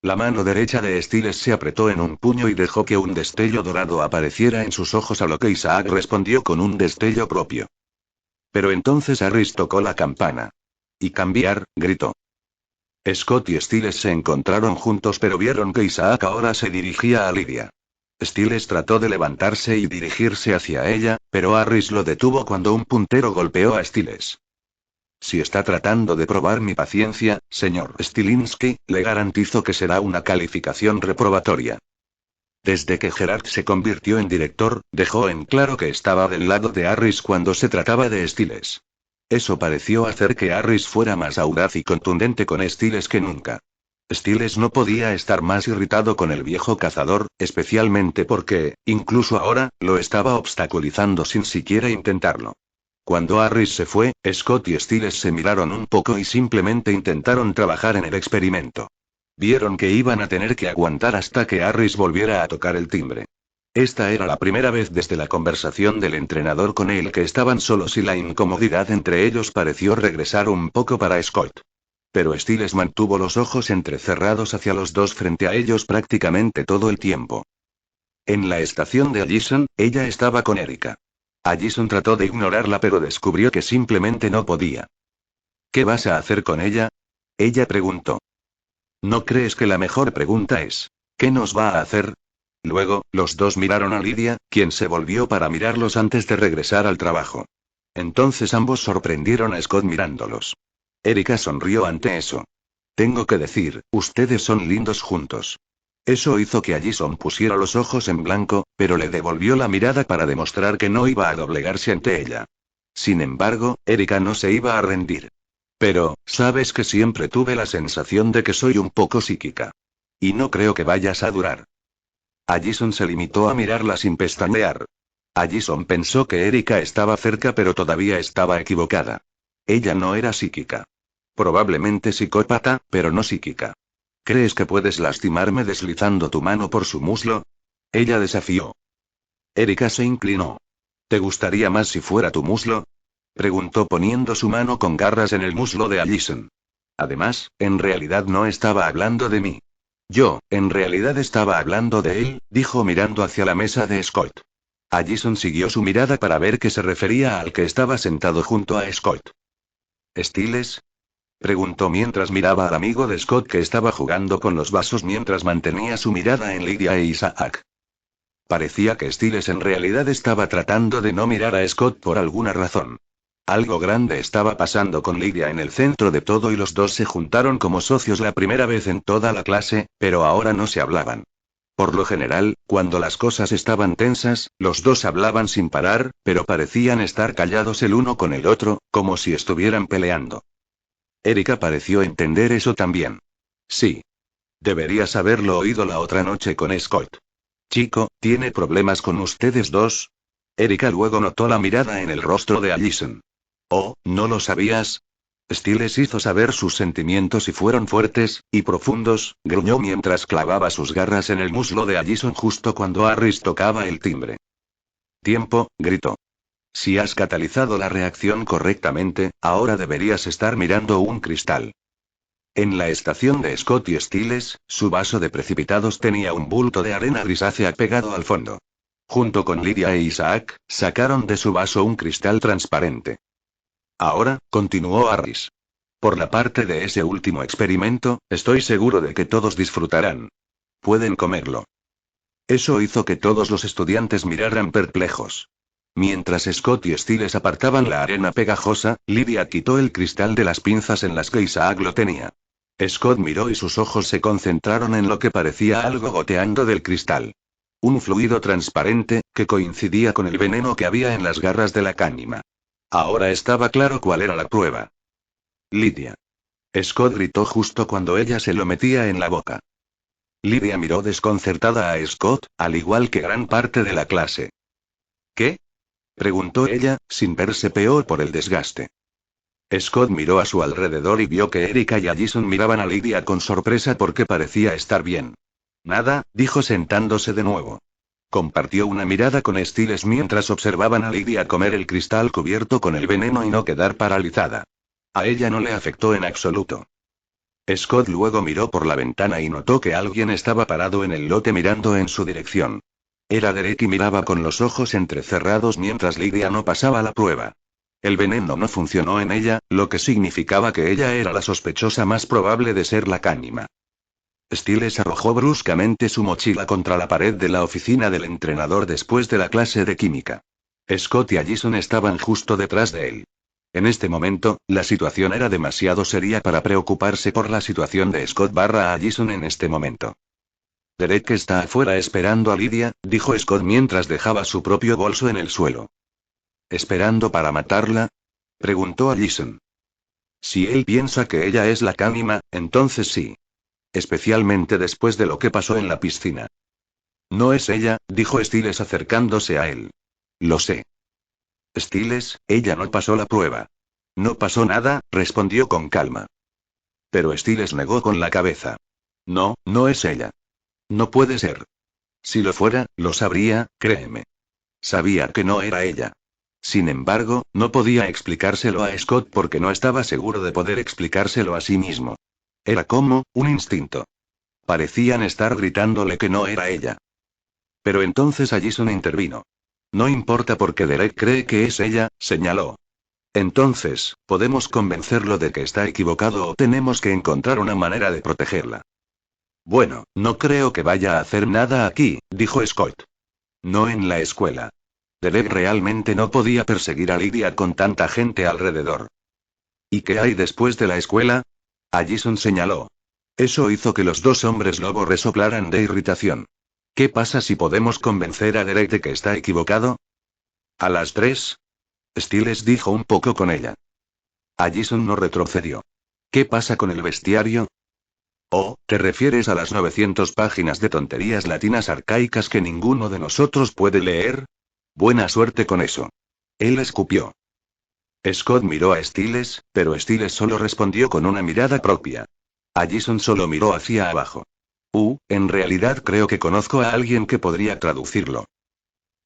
A: La mano derecha de Stiles se apretó en un puño y dejó que un destello dorado apareciera en sus ojos, a lo que Isaac respondió con un destello propio. Pero entonces Harris tocó la campana. Y cambiar, gritó. Scott y Stiles se encontraron juntos, pero vieron que Isaac ahora se dirigía a Lydia. Stiles trató de levantarse y dirigirse hacia ella, pero Harris lo detuvo cuando un puntero golpeó a Stiles. Si está tratando de probar mi paciencia, señor Stilinski, le garantizo que será una calificación reprobatoria. Desde que Gerard se convirtió en director, dejó en claro que estaba del lado de Harris cuando se trataba de Stiles. Eso pareció hacer que Harris fuera más audaz y contundente con Stiles que nunca. Stiles no podía estar más irritado con el viejo cazador, especialmente porque, incluso ahora, lo estaba obstaculizando sin siquiera intentarlo. Cuando Harris se fue, Scott y Stiles se miraron un poco y simplemente intentaron trabajar en el experimento. Vieron que iban a tener que aguantar hasta que Harris volviera a tocar el timbre. Esta era la primera vez desde la conversación del entrenador con él que estaban solos y la incomodidad entre ellos pareció regresar un poco para Scott. Pero Stiles mantuvo los ojos entrecerrados hacia los dos frente a ellos prácticamente todo el tiempo. En la estación de Allison, ella estaba con Erika. Allison trató de ignorarla pero descubrió que simplemente no podía. ¿Qué vas a hacer con ella? Ella preguntó. ¿No crees que la mejor pregunta es, ¿qué nos va a hacer? Luego, los dos miraron a Lydia, quien se volvió para mirarlos antes de regresar al trabajo. Entonces ambos sorprendieron a Scott mirándolos. Erika sonrió ante eso. Tengo que decir, ustedes son lindos juntos. Eso hizo que Allison pusiera los ojos en blanco, pero le devolvió la mirada para demostrar que no iba a doblegarse ante ella. Sin embargo, Erika no se iba a rendir. Pero, sabes que siempre tuve la sensación de que soy un poco psíquica. Y no creo que vayas a durar. Allison se limitó a mirarla sin pestañear. Allison pensó que Erika estaba cerca pero todavía estaba equivocada. Ella no era psíquica. Probablemente psicópata, pero no psíquica. ¿Crees que puedes lastimarme deslizando tu mano por su muslo? Ella desafió. Erika se inclinó. ¿Te gustaría más si fuera tu muslo? Preguntó poniendo su mano con garras en el muslo de Allison. Además, en realidad no estaba hablando de mí. Yo, en realidad estaba hablando de él, dijo mirando hacia la mesa de Scott. Allison siguió su mirada para ver que se refería al que estaba sentado junto a Scott. ¿Stiles? Preguntó mientras miraba al amigo de Scott que estaba jugando con los vasos mientras mantenía su mirada en Lydia e Isaac. Parecía que Stiles en realidad estaba tratando de no mirar a Scott por alguna razón. Algo grande estaba pasando con Lydia en el centro de todo y los dos se juntaron como socios la primera vez en toda la clase, pero ahora no se hablaban. Por lo general, cuando las cosas estaban tensas, los dos hablaban sin parar, pero parecían estar callados el uno con el otro, como si estuvieran peleando. Erika pareció entender eso también. Sí. Deberías haberlo oído la otra noche con Scott. Chico, ¿tiene problemas con ustedes dos? Erika luego notó la mirada en el rostro de Allison. Oh, ¿no lo sabías? Stiles hizo saber sus sentimientos y fueron fuertes y profundos, gruñó mientras clavaba sus garras en el muslo de Allison justo cuando Harris tocaba el timbre. Tiempo, gritó. Si has catalizado la reacción correctamente, ahora deberías estar mirando un cristal. En la estación de Scott y Stiles, su vaso de precipitados tenía un bulto de arena grisácea pegado al fondo. Junto con Lydia e Isaac, sacaron de su vaso un cristal transparente. Ahora, continuó Harris. Por la parte de ese último experimento, estoy seguro de que todos disfrutarán. Pueden comerlo. Eso hizo que todos los estudiantes miraran perplejos. Mientras Scott y Stiles apartaban la arena pegajosa, Lydia quitó el cristal de las pinzas en las que Isaac lo tenía. Scott miró y sus ojos se concentraron en lo que parecía algo goteando del cristal. Un fluido transparente, que coincidía con el veneno que había en las garras de la cánima. Ahora estaba claro cuál era la prueba. Lydia. Scott gritó justo cuando ella se lo metía en la boca. Lydia miró desconcertada a Scott, al igual que gran parte de la clase. ¿Qué? Preguntó ella, sin verse peor por el desgaste. Scott miró a su alrededor y vio que Erika y Allison miraban a Lydia con sorpresa porque parecía estar bien. Nada, dijo sentándose de nuevo. Compartió una mirada con Stiles mientras observaban a Lydia comer el cristal cubierto con el veneno y no quedar paralizada. A ella no le afectó en absoluto. Scott luego miró por la ventana y notó que alguien estaba parado en el lote mirando en su dirección. Era Derek y miraba con los ojos entrecerrados mientras Lydia no pasaba la prueba. El veneno no funcionó en ella, lo que significaba que ella era la sospechosa más probable de ser la cánima. Stiles arrojó bruscamente su mochila contra la pared de la oficina del entrenador después de la clase de química. Scott y Allison estaban justo detrás de él. En este momento, la situación era demasiado seria para preocuparse por la situación de Scott/Allison en este momento. Derek está afuera esperando a Lydia, dijo Scott mientras dejaba su propio bolso en el suelo. ¿Esperando para matarla? Preguntó Allison. Si él piensa que ella es la cánima, entonces sí. Especialmente después de lo que pasó en la piscina. No es ella, dijo Stiles acercándose a él. Lo sé. Stiles, ella no pasó la prueba. No pasó nada, respondió con calma. Pero Stiles negó con la cabeza. No, no es ella. No puede ser. Si lo fuera, lo sabría, créeme. Sabía que no era ella. Sin embargo, no podía explicárselo a Scott porque no estaba seguro de poder explicárselo a sí mismo. Era como, un instinto. Parecían estar gritándole que no era ella. Pero entonces Allison intervino. No importa porque Derek cree que es ella, señaló. Entonces, podemos convencerlo de que está equivocado o tenemos que encontrar una manera de protegerla. Bueno, no creo que vaya a hacer nada aquí, dijo Scott. No en la escuela. Derek realmente no podía perseguir a Lydia con tanta gente alrededor. ¿Y qué hay después de la escuela? Allison señaló. Eso hizo que los dos hombres lobo resoplaran de irritación. ¿Qué pasa si podemos convencer a Derek de que está equivocado? ¿A las 3? Stiles dijo un poco con ella. Allison no retrocedió. ¿Qué pasa con el bestiario? Oh, ¿te refieres a las 900 páginas de tonterías latinas arcaicas que ninguno de nosotros puede leer? Buena suerte con eso. Él escupió. Scott miró a Stiles, pero Stiles solo respondió con una mirada propia. Allison solo miró hacia abajo. En realidad creo que conozco a alguien que podría traducirlo.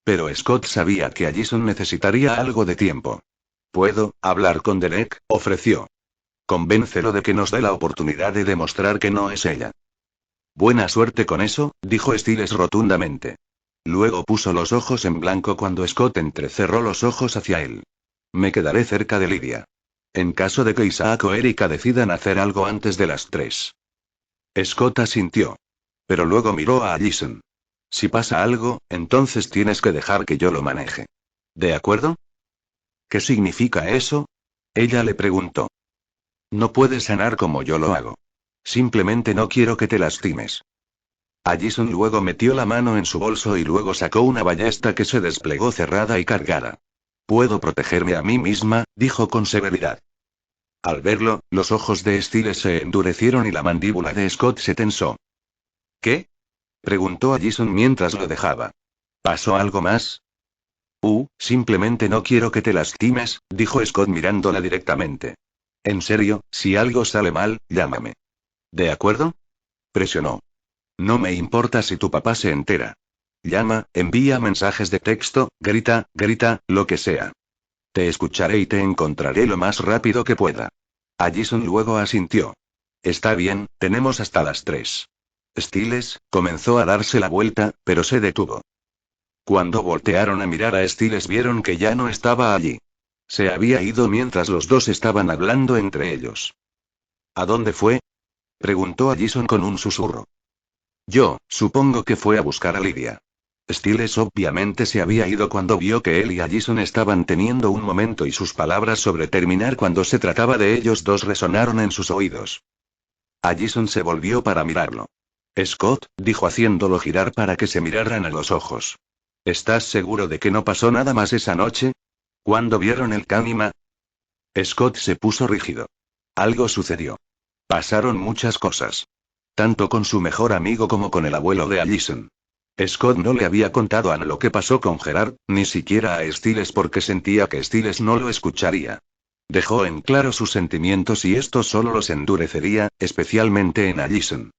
A: Pero Scott sabía que Allison necesitaría algo de tiempo. ¿Puedo hablar con Derek?, ofreció. Convéncelo de que nos dé la oportunidad de demostrar que no es ella. Buena suerte con eso, dijo Stiles rotundamente. Luego puso los ojos en blanco cuando Scott entrecerró los ojos hacia él. Me quedaré cerca de Lydia. En caso de que Isaac o Erika decidan hacer algo antes de las 3. Scott asintió. Pero luego miró a Allison. Si pasa algo, entonces tienes que dejar que yo lo maneje. ¿De acuerdo? ¿Qué significa eso? Ella le preguntó. No puedes sanar como yo lo hago. Simplemente no quiero que te lastimes. Allison luego metió la mano en su bolso y luego sacó una ballesta que se desplegó cerrada y cargada. Puedo protegerme a mí misma, dijo con severidad. Al verlo, los ojos de Stiles se endurecieron y la mandíbula de Scott se tensó. ¿Qué? Preguntó Allison mientras lo dejaba. ¿Pasó algo más? Simplemente no quiero que te lastimes, dijo Scott mirándola directamente. En serio, si algo sale mal, llámame. ¿De acuerdo? Presionó. No me importa si tu papá se entera. Llama, envía mensajes de texto, grita, lo que sea. Te escucharé y te encontraré lo más rápido que pueda. Allison luego asintió. Está bien, tenemos hasta las 3. Stiles comenzó a darse la vuelta, pero se detuvo. Cuando voltearon a mirar a Stiles vieron que ya no estaba allí. Se había ido mientras los dos estaban hablando entre ellos. ¿A dónde fue? Preguntó Allison con un susurro. Yo, supongo que fue a buscar a Lydia. Stiles obviamente se había ido cuando vio que él y Allison estaban teniendo un momento y sus palabras sobre terminar cuando se trataba de ellos dos resonaron en sus oídos. Allison se volvió para mirarlo. Scott, dijo haciéndolo girar para que se miraran a los ojos. ¿Estás seguro de que no pasó nada más esa noche? ¿Cuándo vieron el cánima? Scott se puso rígido. Algo sucedió. Pasaron muchas cosas. Tanto con su mejor amigo como con el abuelo de Allison. Scott no le había contado a Anne lo que pasó con Gerard, ni siquiera a Stiles porque sentía que Stiles no lo escucharía. Dejó en claro sus sentimientos y esto solo los endurecería, especialmente en Allison.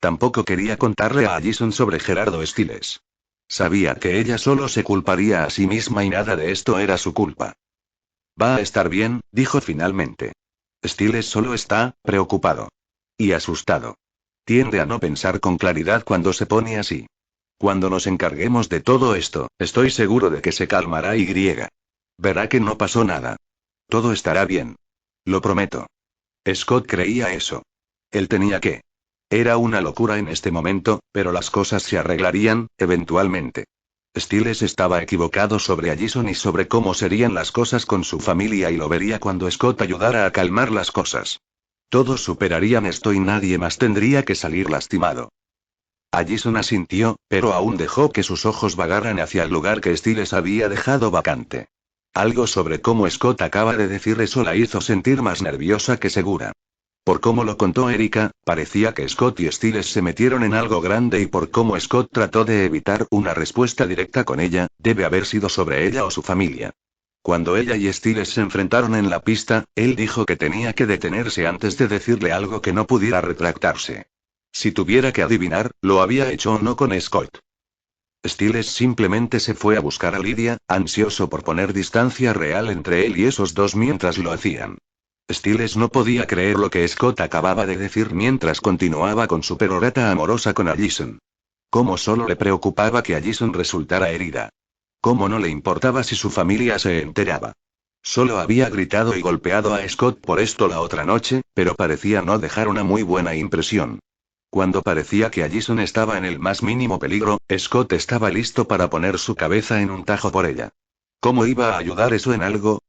A: Tampoco quería contarle a Allison sobre Gerardo Stiles. Sabía que ella solo se culparía a sí misma y nada de esto era su culpa. Va a estar bien, dijo finalmente. Stiles solo está preocupado. Y asustado. Tiende a no pensar con claridad cuando se pone así. Cuando nos encarguemos de todo esto, estoy seguro de que se calmará y griega. Verá que no pasó nada. Todo estará bien. Lo prometo. Scott creía eso. Él tenía que. Era una locura en este momento, pero las cosas se arreglarían, eventualmente. Stiles estaba equivocado sobre Allison y sobre cómo serían las cosas con su familia y lo vería cuando Scott ayudara a calmar las cosas. Todos superarían esto y nadie más tendría que salir lastimado. Allison asintió, pero aún dejó que sus ojos vagaran hacia el lugar que Stiles había dejado vacante. Algo sobre cómo Scott acaba de decir eso la hizo sentir más nerviosa que segura. Por cómo lo contó Erika, parecía que Scott y Stiles se metieron en algo grande y por cómo Scott trató de evitar una respuesta directa con ella, debe haber sido sobre ella o su familia. Cuando ella y Stiles se enfrentaron en la pista, él dijo que tenía que detenerse antes de decirle algo que no pudiera retractarse. Si tuviera que adivinar, lo había hecho o no con Scott. Stiles simplemente se fue a buscar a Lydia, ansioso por poner distancia real entre él y esos dos mientras lo hacían. Stiles no podía creer lo que Scott acababa de decir mientras continuaba con su perorata amorosa con Allison. Cómo solo le preocupaba que Allison resultara herida. Cómo no le importaba si su familia se enteraba. Solo había gritado y golpeado a Scott por esto la otra noche, pero parecía no dejar una muy buena impresión. Cuando parecía que Allison estaba en el más mínimo peligro, Scott estaba listo para poner su cabeza en un tajo por ella. ¿Cómo iba a ayudar eso en algo?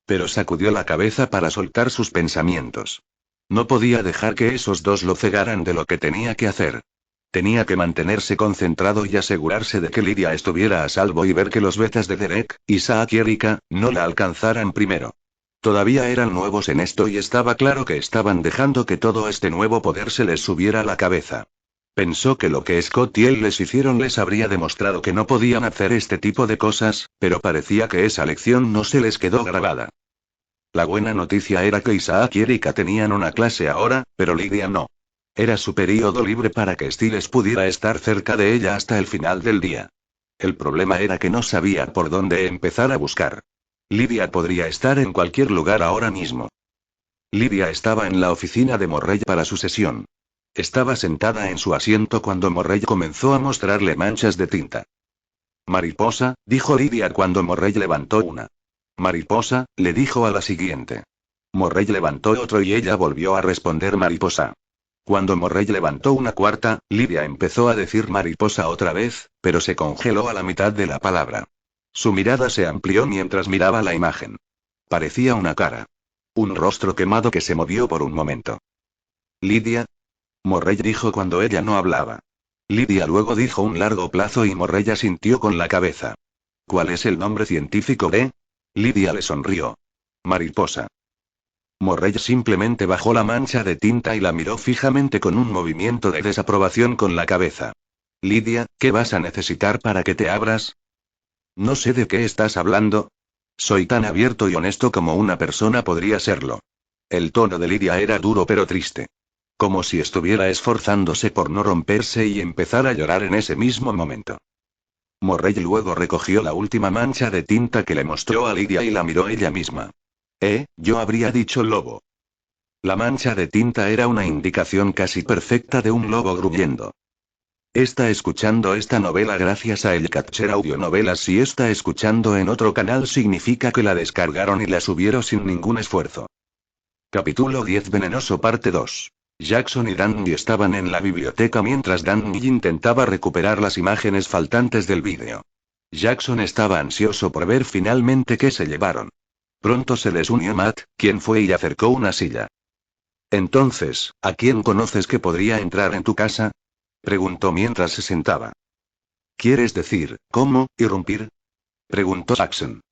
A: Pero sacudió la cabeza para soltar sus pensamientos. No podía dejar que esos dos lo cegaran de lo que tenía que hacer. Tenía que mantenerse concentrado y asegurarse de que Lydia estuviera a salvo y ver que los betas de Derek, Isaac y Erika, no la alcanzaran primero. Todavía eran nuevos en esto y estaba claro que estaban dejando que todo este nuevo poder se les subiera a la cabeza. Pensó que lo que Scott y él les hicieron les habría demostrado que no podían hacer este tipo de cosas, pero parecía que esa lección no se les quedó grabada. La buena noticia era que Isaac y Erika tenían una clase ahora, pero Lydia no. Era su período libre para que Stiles pudiera estar cerca de ella hasta el final del día. El problema era que no sabía por dónde empezar a buscar. Lydia podría estar en cualquier lugar ahora mismo. Lydia estaba en la oficina de Morrell para su sesión. Estaba sentada en su asiento cuando Morrell comenzó a mostrarle manchas de tinta. Mariposa, dijo Lydia cuando Morrell levantó una. Mariposa, le dijo a la siguiente. Morrell levantó otro y ella volvió a responder mariposa. Cuando Morrell levantó una cuarta, Lydia empezó a decir mariposa otra vez, pero se congeló a la mitad de la palabra. Su mirada se amplió mientras miraba la imagen. Parecía una cara. Un rostro quemado que se movió por un momento. Lydia. Morrell dijo cuando ella no hablaba. Lydia luego dijo un largo plazo y Morrell asintió con la cabeza. ¿Cuál es el nombre científico de? Lydia le sonrió. Mariposa. Morrell simplemente bajó la mancha de tinta y la miró fijamente con un movimiento de desaprobación con la cabeza. Lydia, ¿qué vas a necesitar para que te abras? No sé de qué estás hablando. Soy tan abierto y honesto como una persona podría serlo. El tono de Lydia era duro pero triste. Como si estuviera esforzándose por no romperse y empezar a llorar en ese mismo momento. Morrell luego recogió la última mancha de tinta que le mostró a Lydia y la miró ella misma. Yo habría dicho lobo. La mancha de tinta era una indicación casi perfecta de un lobo gruñendo. Está escuchando esta novela gracias a El Catcher Audionovelas. Si está escuchando en otro canal significa que la descargaron y la subieron sin ningún esfuerzo. Capítulo 10 Venenoso parte 2. Jackson y Danny estaban en la biblioteca mientras Danny intentaba recuperar las imágenes faltantes del vídeo. Jackson estaba ansioso por ver finalmente qué se llevaron. Pronto se les unió Matt, quien fue y acercó una silla. Entonces, ¿a quién conoces que podría entrar en tu casa? Preguntó mientras se sentaba. ¿Quieres decir, cómo, irrumpir? Preguntó Jackson.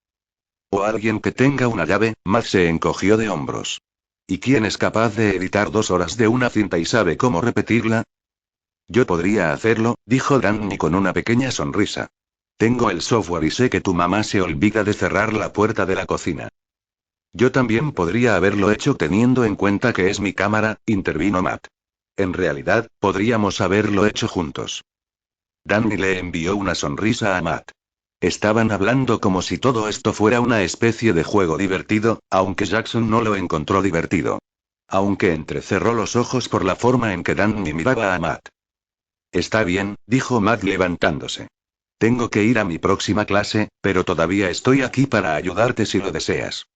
A: O alguien que tenga una llave. Matt se encogió de hombros. ¿Y quién es capaz de editar 2 horas de una cinta y sabe cómo repetirla? Yo podría hacerlo, dijo Danny con una pequeña sonrisa. Tengo el software y sé que tu mamá se olvida de cerrar la puerta de la cocina. Yo también podría haberlo hecho teniendo en cuenta que es mi cámara, intervino Matt. En realidad, podríamos haberlo hecho juntos. Danny le envió una sonrisa a Matt. Estaban hablando como si todo esto fuera una especie de juego divertido, aunque Jackson no lo encontró divertido. Aunque entrecerró los ojos por la forma en que Danny miraba a Matt. Está bien, dijo Matt levantándose. Tengo que ir a mi próxima clase, pero todavía estoy aquí para ayudarte si lo deseas.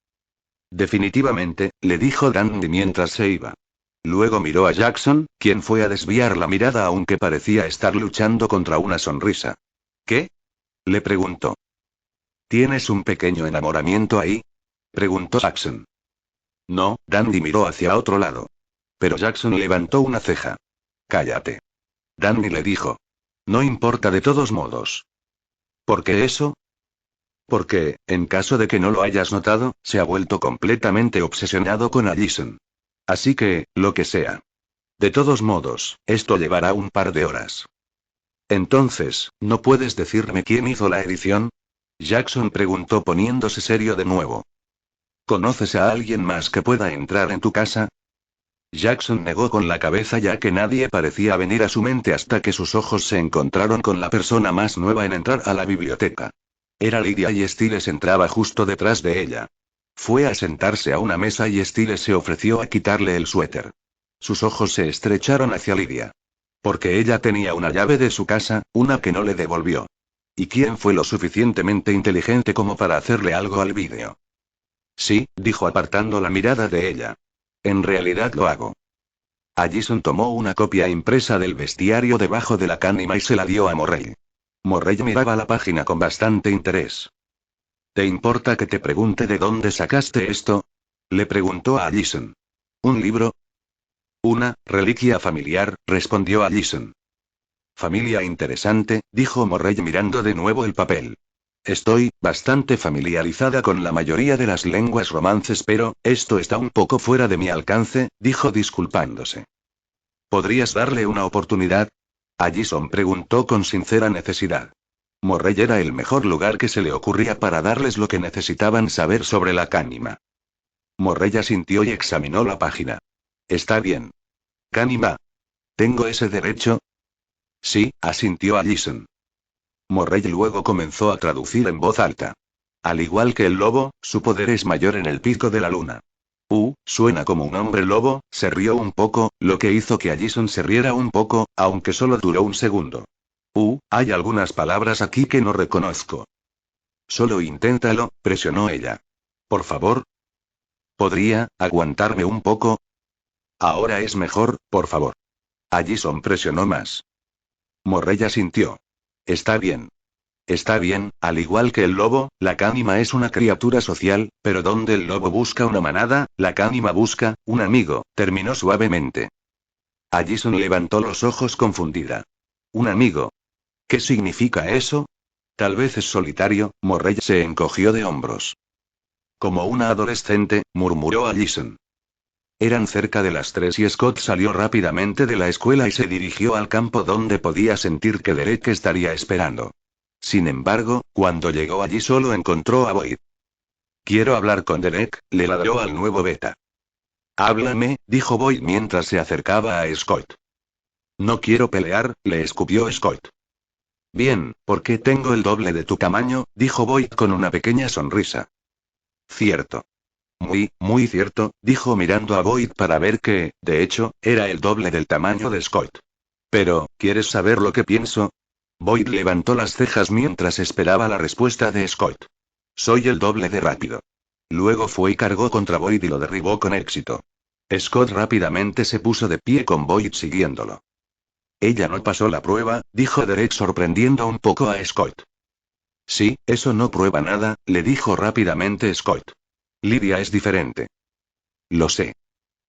A: Definitivamente, le dijo Danny mientras se iba. Luego miró a Jackson, quien fue a desviar la mirada aunque parecía estar luchando contra una sonrisa. ¿Qué? Le preguntó. ¿Tienes un pequeño enamoramiento ahí? Preguntó Jackson. No, Danny miró hacia otro lado. Pero Jackson levantó una ceja. Cállate. Danny le dijo. No importa de todos modos. ¿Por qué eso? Porque, en caso de que no lo hayas notado, se ha vuelto completamente obsesionado con Allison. Así que, lo que sea. De todos modos, esto llevará un par de horas. Entonces, ¿no puedes decirme quién hizo la edición? Jackson preguntó poniéndose serio de nuevo. ¿Conoces a alguien más que pueda entrar en tu casa? Jackson negó con la cabeza ya que nadie parecía venir a su mente hasta que sus ojos se encontraron con la persona más nueva en entrar a la biblioteca. Era Lydia y Stiles entraba justo detrás de ella. Fue a sentarse a una mesa y Stiles se ofreció a quitarle el suéter. Sus ojos se estrecharon hacia Lydia. Porque ella tenía una llave de su casa, una que no le devolvió. ¿Y quién fue lo suficientemente inteligente como para hacerle algo al vídeo? Sí, dijo apartando la mirada de ella. En realidad lo hago. Allison tomó una copia impresa del bestiario debajo de la cánima y se la dio a Morrell. Morrell miraba la página con bastante interés. ¿Te importa que te pregunte de dónde sacaste esto? Le preguntó a Allison. ¿Un libro? Una reliquia familiar, respondió Allison. Familia interesante, dijo Morrell mirando de nuevo el papel. Estoy bastante familiarizada con la mayoría de las lenguas romances, pero esto está un poco fuera de mi alcance, dijo disculpándose. ¿Podrías darle una oportunidad? Allison preguntó con sincera necesidad. Morrell era el mejor lugar que se le ocurría para darles lo que necesitaban saber sobre la cánima. Morrell asintió y examinó la página. Está bien. Cánima. ¿Tengo ese derecho? Sí, asintió Allison. Morrell luego comenzó a traducir en voz alta. Al igual que el lobo, su poder es mayor en el pico de la luna. Suena como un hombre lobo, se rió un poco, lo que hizo que Allison se riera un poco, aunque solo duró un segundo. Hay algunas palabras aquí que no reconozco. Solo inténtalo, presionó ella. Por favor. ¿Podría aguantarme un poco? Ahora es mejor, por favor. Allison presionó más. Morrell asintió. Está bien. Está bien, al igual que el lobo, la cánima es una criatura social, pero donde el lobo busca una manada, la cánima busca un amigo, terminó suavemente. Allison levantó los ojos confundida. ¿Un amigo? ¿Qué significa eso? Tal vez es solitario, Morrell se encogió de hombros. Como una adolescente, murmuró Allison. Eran cerca de las 3 y Scott salió rápidamente de la escuela y se dirigió al campo donde podía sentir que Derek estaría esperando. Sin embargo, cuando llegó allí solo encontró a Boyd. Quiero hablar con Derek, le ladró al nuevo beta. Háblame, dijo Boyd mientras se acercaba a Scott. No quiero pelear, le escupió Scott. Bien, porque tengo el doble de tu tamaño, dijo Boyd con una pequeña sonrisa. Cierto. Muy cierto, dijo mirando a Boyd para ver que, de hecho, era el doble del tamaño de Scott. Pero, ¿quieres saber lo que pienso? Boyd levantó las cejas mientras esperaba la respuesta de Scott. Soy el doble de rápido. Luego fue y cargó contra Boyd y lo derribó con éxito. Scott rápidamente se puso de pie con Boyd siguiéndolo. Ella no pasó la prueba, dijo Derek sorprendiendo un poco a Scott. Sí, eso no prueba nada, le dijo rápidamente Scott. Lydia es diferente. Lo sé.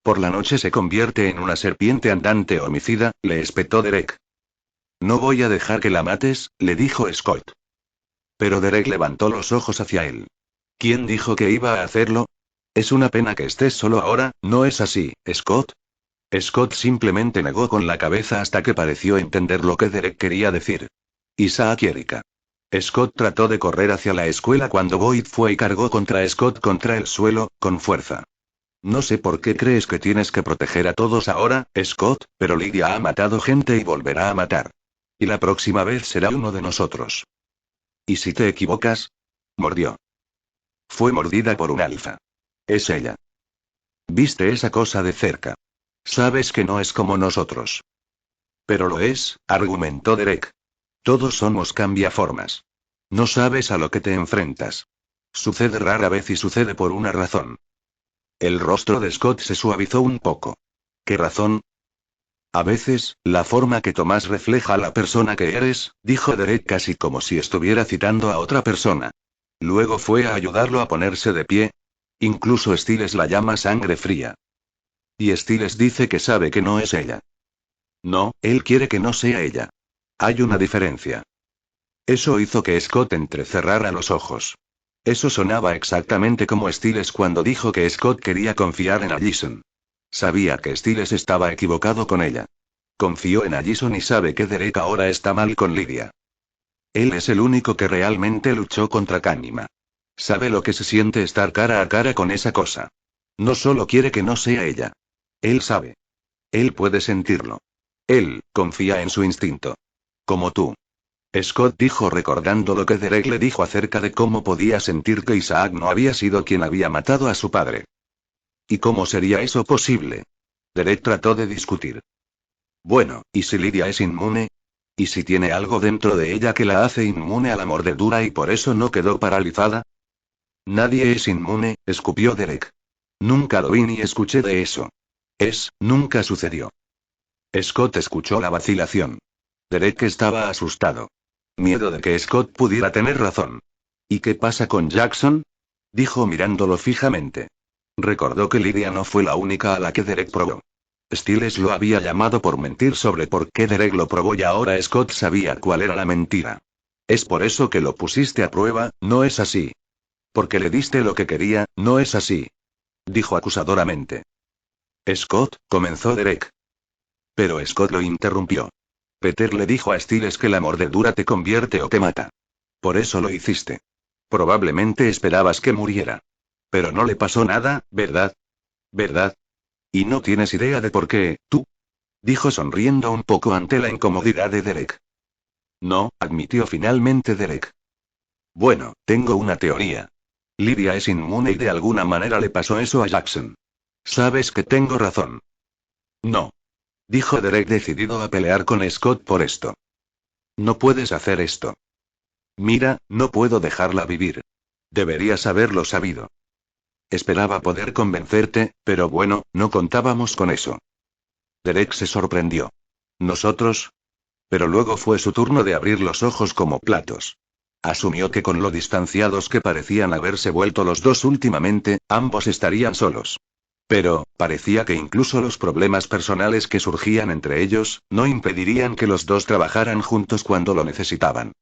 A: Por la noche se convierte en una serpiente andante homicida, le espetó Derek. No voy a dejar que la mates, le dijo Scott. Pero Derek levantó los ojos hacia él. ¿Quién dijo que iba a hacerlo? Es una pena que estés solo ahora, ¿no es así, Scott? Scott simplemente negó con la cabeza hasta que pareció entender lo que Derek quería decir. Isaac y Erika. Scott trató de correr hacia la escuela cuando Boyd fue y cargó contra Scott contra el suelo, con fuerza. No sé por qué crees que tienes que proteger a todos ahora, Scott, pero Lydia ha matado gente y volverá a matar. Y la próxima vez será uno de nosotros. ¿Y si te equivocas? Mordió. Fue mordida por un alfa. Es ella. Viste esa cosa de cerca. Sabes que no es como nosotros. Pero lo es, argumentó Derek. Todos somos cambiaformas. No sabes a lo que te enfrentas. Sucede rara vez y sucede por una razón. El rostro de Scott se suavizó un poco. ¿Qué razón? A veces, la forma que tomas refleja a la persona que eres, dijo Derek casi como si estuviera citando a otra persona. Luego fue a ayudarlo a ponerse de pie. Incluso Stiles la llama sangre fría. Y Stiles dice que sabe que no es ella. No, él quiere que no sea ella. Hay una diferencia. Eso hizo que Scott entrecerrara los ojos. Eso sonaba exactamente como Stiles cuando dijo que Scott quería confiar en Allison. Sabía que Stiles estaba equivocado con ella. Confió en Allison y sabe que Derek ahora está mal con Lydia. Él es el único que realmente luchó contra Kanima. Sabe lo que se siente estar cara a cara con esa cosa. No solo quiere que no sea ella. Él sabe. Él puede sentirlo. Él confía en su instinto. Como tú. Scott dijo recordando lo que Derek le dijo acerca de cómo podía sentir que Isaac no había sido quien había matado a su padre. ¿Y cómo sería eso posible? Derek trató de discutir. Bueno, ¿y si Lydia es inmune? ¿Y si tiene algo dentro de ella que la hace inmune a la mordedura y por eso no quedó paralizada? Nadie es inmune, escupió Derek. Nunca lo vi ni escuché de eso. Nunca sucedió. Scott escuchó la vacilación. Derek estaba asustado. Miedo de que Scott pudiera tener razón. ¿Y qué pasa con Jackson? Dijo mirándolo fijamente. Recordó que Lydia no fue la única a la que Derek probó. Stiles lo había llamado por mentir sobre por qué Derek lo probó y ahora Scott sabía cuál era la mentira. Es por eso que lo pusiste a prueba, ¿no es así? Porque le diste lo que quería, ¿no es así? Dijo acusadoramente. Scott, comenzó Derek. Pero Scott lo interrumpió. Peter le dijo a Stiles que la mordedura te convierte o te mata. Por eso lo hiciste. Probablemente esperabas que muriera. Pero no le pasó nada, ¿verdad? ¿Verdad? Y no tienes idea de por qué, tú. Dijo sonriendo un poco ante la incomodidad de Derek. No, admitió finalmente Derek. Bueno, tengo una teoría. Lydia es inmune y de alguna manera le pasó eso a Jackson. Sabes que tengo razón. No. Dijo Derek decidido a pelear con Scott por esto. No puedes hacer esto. Mira, no puedo dejarla vivir. Deberías haberlo sabido. Esperaba poder convencerte, pero bueno, no contábamos con eso. Derek se sorprendió. ¿Nosotros? Pero luego fue su turno de abrir los ojos como platos. Asumió que con lo distanciados que parecían haberse vuelto los dos últimamente, ambos estarían solos. Pero, parecía que incluso los problemas personales que surgían entre ellos, no impedirían que los dos trabajaran juntos cuando lo necesitaban.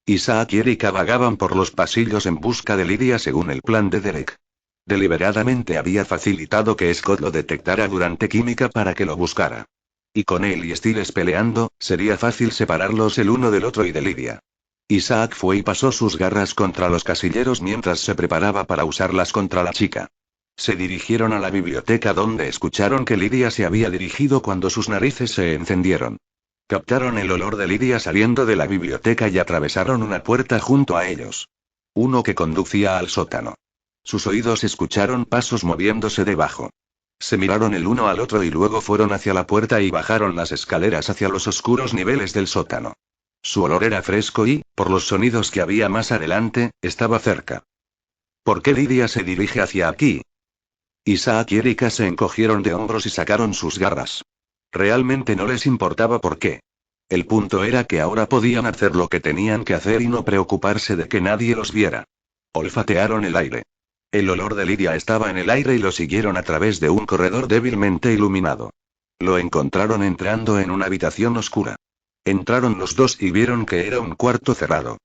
A: Isaac y Erika vagaban por los pasillos en busca de Lydia según el plan de Derek. Deliberadamente había facilitado que Scott lo detectara durante química para que lo buscara. Y con él y Stiles peleando, sería fácil separarlos el uno del otro y de Lydia. Isaac fue y pasó sus garras contra los casilleros mientras se preparaba para usarlas contra la chica. Se dirigieron a la biblioteca donde escucharon que Lydia se había dirigido cuando sus narices se encendieron. Captaron el olor de Lydia saliendo de la biblioteca y atravesaron una puerta junto a ellos. Uno que conducía al sótano. Sus oídos escucharon pasos moviéndose debajo. Se miraron el uno al otro y luego fueron hacia la puerta y bajaron las escaleras hacia los oscuros niveles del sótano. Su olor era fresco y, por los sonidos que había más adelante, estaba cerca. ¿Por qué Lydia se dirige hacia aquí? Isaac y Erika se encogieron de hombros y sacaron sus garras. Realmente no les importaba por qué. El punto era que ahora podían hacer lo que tenían que hacer y no preocuparse de que nadie los viera. Olfatearon el aire. El olor de Lydia estaba en el aire y lo siguieron a través de un corredor débilmente iluminado. Lo encontraron entrando en una habitación oscura. Entraron los dos y vieron que era un cuarto cerrado.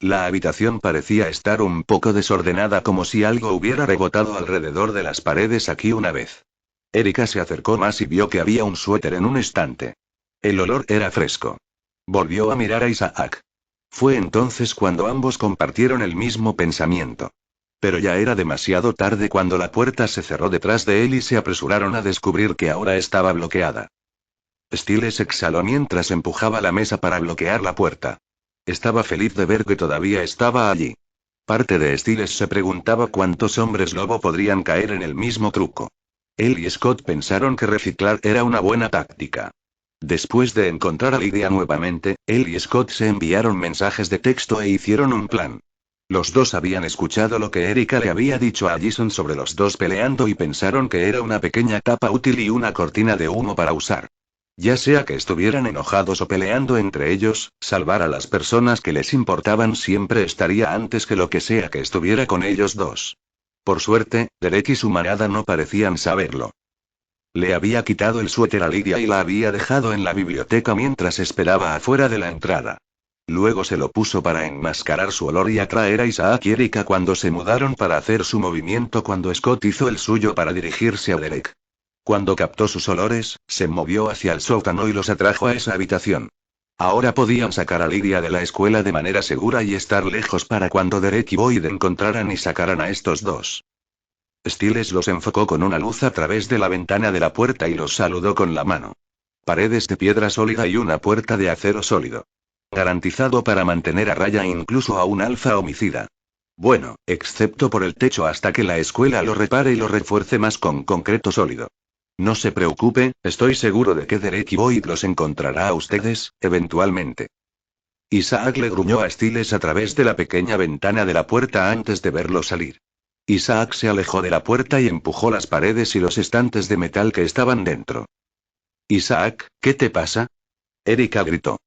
A: La habitación parecía estar un poco desordenada como si algo hubiera rebotado alrededor de las paredes aquí una vez. Erika se acercó más y vio que había un suéter en un estante. El olor era fresco. Volvió a mirar a Isaac. Fue entonces cuando ambos compartieron el mismo pensamiento. Pero ya era demasiado tarde cuando la puerta se cerró detrás de él y se apresuraron a descubrir que ahora estaba bloqueada. Stiles exhaló mientras empujaba la mesa para bloquear la puerta. Estaba feliz de ver que todavía estaba allí. Parte de Stiles se preguntaba cuántos hombres lobo podrían caer en el mismo truco. Él y Scott pensaron que reciclar era una buena táctica. Después de encontrar a Lydia nuevamente, él y Scott se enviaron mensajes de texto e hicieron un plan. Los dos habían escuchado lo que Erika le había dicho a Jason sobre los dos peleando y pensaron que era una pequeña tapa útil y una cortina de humo para usar. Ya sea que estuvieran enojados o peleando entre ellos, salvar a las personas que les importaban siempre estaría antes que lo que sea que estuviera con ellos dos. Por suerte, Derek y su manada no parecían saberlo. Le había quitado el suéter a Lydia y la había dejado en la biblioteca mientras esperaba afuera de la entrada. Luego se lo puso para enmascarar su olor y atraer a Isaac y Erika cuando se mudaron para hacer su movimiento cuando Scott hizo el suyo para dirigirse a Derek. Cuando captó sus olores, se movió hacia el sótano y los atrajo a esa habitación. Ahora podían sacar a Lydia de la escuela de manera segura y estar lejos para cuando Derek y Boyd encontraran y sacaran a estos dos. Stiles los enfocó con una luz a través de la ventana de la puerta y los saludó con la mano. Paredes de piedra sólida y una puerta de acero sólido. Garantizado para mantener a raya incluso a un alfa homicida. Bueno, excepto por el techo hasta que la escuela lo repare y lo refuerce más con concreto sólido. No se preocupe, estoy seguro de que Derek y Boyd los encontrará a ustedes, eventualmente. Isaac le gruñó a Stiles a través de la pequeña ventana de la puerta antes de verlo salir. Isaac se alejó de la puerta y empujó las paredes y los estantes de metal que estaban dentro. Isaac, ¿qué te pasa? Erika gritó.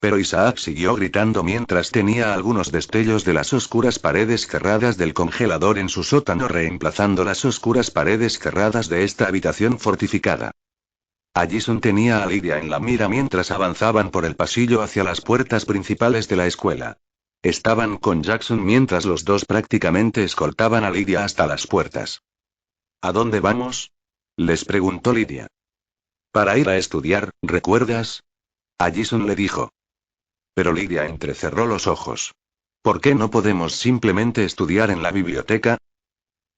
A: Pero Isaac siguió gritando mientras tenía algunos destellos de las oscuras paredes cerradas del congelador en su sótano reemplazando las oscuras paredes cerradas de esta habitación fortificada. Jason tenía a Lydia en la mira mientras avanzaban por el pasillo hacia las puertas principales de la escuela. Estaban con Jackson mientras los dos prácticamente escoltaban a Lydia hasta las puertas. ¿A dónde vamos? Les preguntó Lydia. Para ir a estudiar, ¿recuerdas? Jason le dijo. Pero Lydia entrecerró los ojos. ¿Por qué no podemos simplemente estudiar en la biblioteca?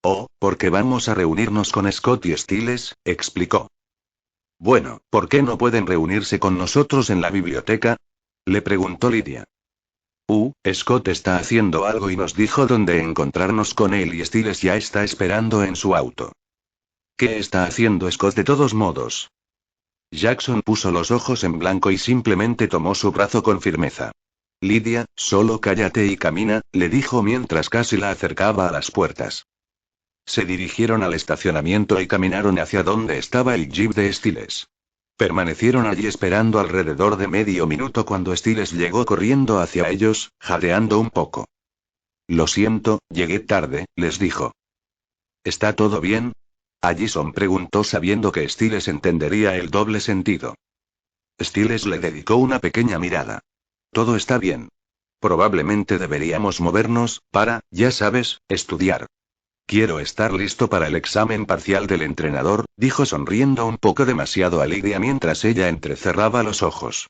A: Oh, porque vamos a reunirnos con Scott y Stiles, explicó. Bueno, ¿por qué no pueden reunirse con nosotros en la biblioteca? Le preguntó Lydia. Scott está haciendo algo y nos dijo dónde encontrarnos con él y Stiles ya está esperando en su auto. ¿Qué está haciendo Scott de todos modos? Jackson puso los ojos en blanco y simplemente tomó su brazo con firmeza. Lydia, solo cállate y camina, le dijo mientras casi la acercaba a las puertas. Se dirigieron al estacionamiento y caminaron hacia donde estaba el jeep de Stiles. Permanecieron allí esperando alrededor de medio minuto cuando Stiles llegó corriendo hacia ellos, jadeando un poco. Lo siento, llegué tarde, les dijo. ¿Está todo bien? Jason preguntó sabiendo que Stiles entendería el doble sentido. Stiles le dedicó una pequeña mirada. Todo está bien. Probablemente deberíamos movernos, ya sabes, estudiar. Quiero estar listo para el examen parcial del entrenador, dijo sonriendo un poco demasiado a Lydia mientras ella entrecerraba los ojos.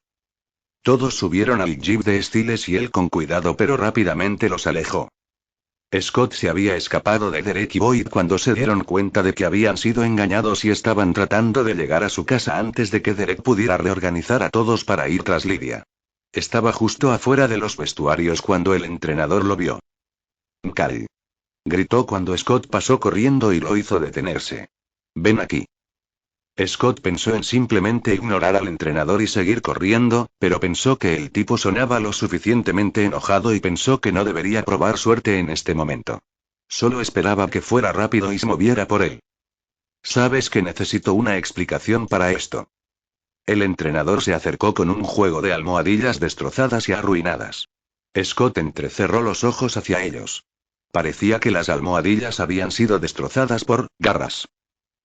A: Todos subieron al jeep de Stiles y él con cuidado pero rápidamente los alejó. Scott se había escapado de Derek y Boyd cuando se dieron cuenta de que habían sido engañados y estaban tratando de llegar a su casa antes de que Derek pudiera reorganizar a todos para ir tras Lydia. Estaba justo afuera de los vestuarios cuando el entrenador lo vio. «Cal», gritó cuando Scott pasó corriendo y lo hizo detenerse. «Ven aquí». Scott pensó en simplemente ignorar al entrenador y seguir corriendo, pero pensó que el tipo sonaba lo suficientemente enojado y pensó que no debería probar suerte en este momento. Solo esperaba que fuera rápido y se moviera por él. «Sabes que necesito una explicación para esto». El entrenador se acercó con un juego de almohadillas destrozadas y arruinadas. Scott entrecerró los ojos hacia ellos. Parecía que las almohadillas habían sido destrozadas por garras.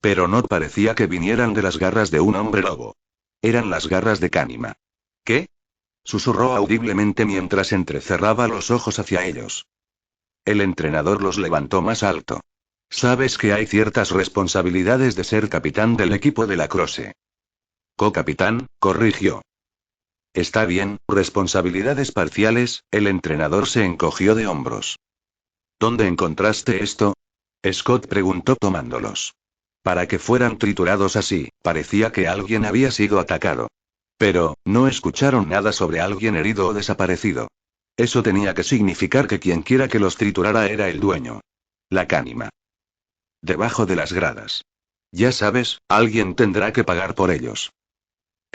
A: Pero no parecía que vinieran de las garras de un hombre lobo. Eran las garras de Kanima. ¿Qué? Susurró audiblemente mientras entrecerraba los ojos hacia ellos. El entrenador los levantó más alto. Sabes que hay ciertas responsabilidades de ser capitán del equipo de lacrosse. Co-capitán, corrigió. Está bien, responsabilidades parciales. El entrenador se encogió de hombros. ¿Dónde encontraste esto? Scott preguntó tomándolos. Para que fueran triturados así, parecía que alguien había sido atacado. Pero, no escucharon nada sobre alguien herido o desaparecido. Eso tenía que significar que quienquiera que los triturara era el dueño. La Cánima. Debajo de las gradas. Ya sabes, alguien tendrá que pagar por ellos.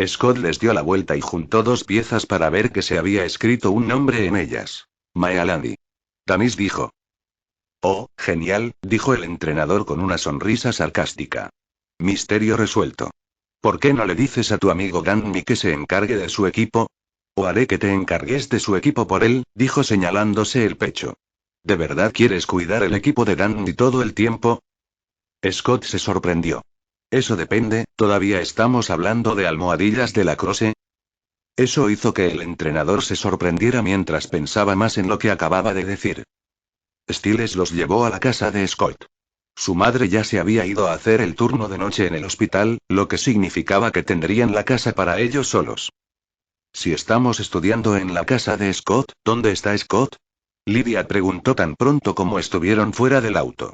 A: Scott les dio la vuelta y juntó dos piezas para ver que se había escrito un nombre en ellas. Maealani. Tanis dijo. Oh, genial, dijo el entrenador con una sonrisa sarcástica. Misterio resuelto. ¿Por qué no le dices a tu amigo Danny que se encargue de su equipo? O haré que te encargues de su equipo por él, dijo señalándose el pecho. ¿De verdad quieres cuidar el equipo de Danny todo el tiempo? Scott se sorprendió. Eso depende, ¿todavía estamos hablando de almohadillas de lacrosse? Eso hizo que el entrenador se sorprendiera mientras pensaba más en lo que acababa de decir. Stiles los llevó a la casa de Scott. Su madre ya se había ido a hacer el turno de noche en el hospital, lo que significaba que tendrían la casa para ellos solos. Si estamos estudiando en la casa de Scott, ¿dónde está Scott? Lydia preguntó tan pronto como estuvieron fuera del auto.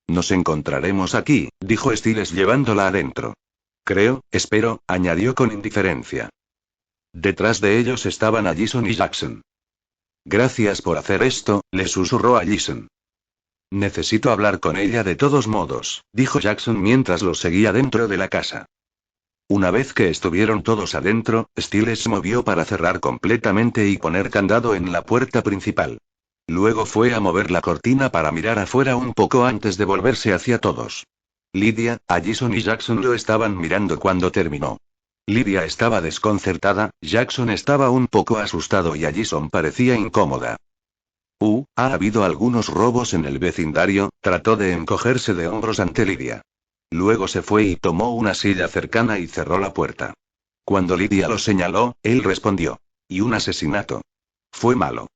A: Nos encontraremos aquí, dijo Stiles llevándola adentro. Espero, añadió con indiferencia. Detrás de ellos estaban Allison y Jackson. Gracias por hacer esto, le susurró Allison. Necesito hablar con ella de todos modos, dijo Jackson mientras los seguía dentro de la casa. Una vez que estuvieron todos adentro, Stiles se movió para cerrar completamente y poner candado en la puerta principal. Luego fue a mover la cortina para mirar afuera un poco antes de volverse hacia todos. Lydia, Allison y Jackson lo estaban mirando cuando terminó. Lydia estaba desconcertada, Jackson estaba un poco asustado y Allison parecía incómoda. Ha habido algunos robos en el vecindario, trató de encogerse de hombros ante Lydia. Luego se fue y tomó una silla cercana y cerró la puerta. Cuando Lydia lo señaló, él respondió. Y un asesinato. Fue malo.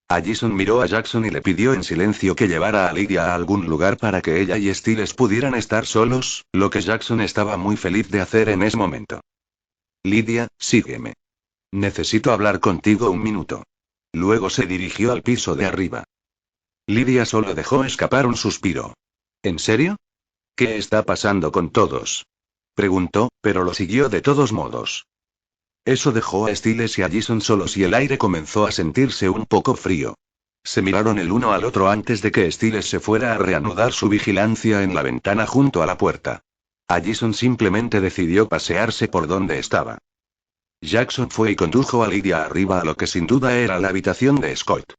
A: Allison miró a Jackson y le pidió en silencio que llevara a Lydia a algún lugar para que ella y Stiles pudieran estar solos, lo que Jackson estaba muy feliz de hacer en ese momento. Lydia, sígueme. Necesito hablar contigo un minuto. Luego se dirigió al piso de arriba. Lydia solo dejó escapar un suspiro. ¿En serio? ¿Qué está pasando con todos? Preguntó, pero lo siguió de todos modos. Eso dejó a Stiles y a Allison solos y el aire comenzó a sentirse un poco frío. Se miraron el uno al otro antes de que Stiles se fuera a reanudar su vigilancia en la ventana junto a la puerta. Allison simplemente decidió pasearse por donde estaba. Jackson fue y condujo a Lydia arriba a lo que sin duda era la habitación de Scott.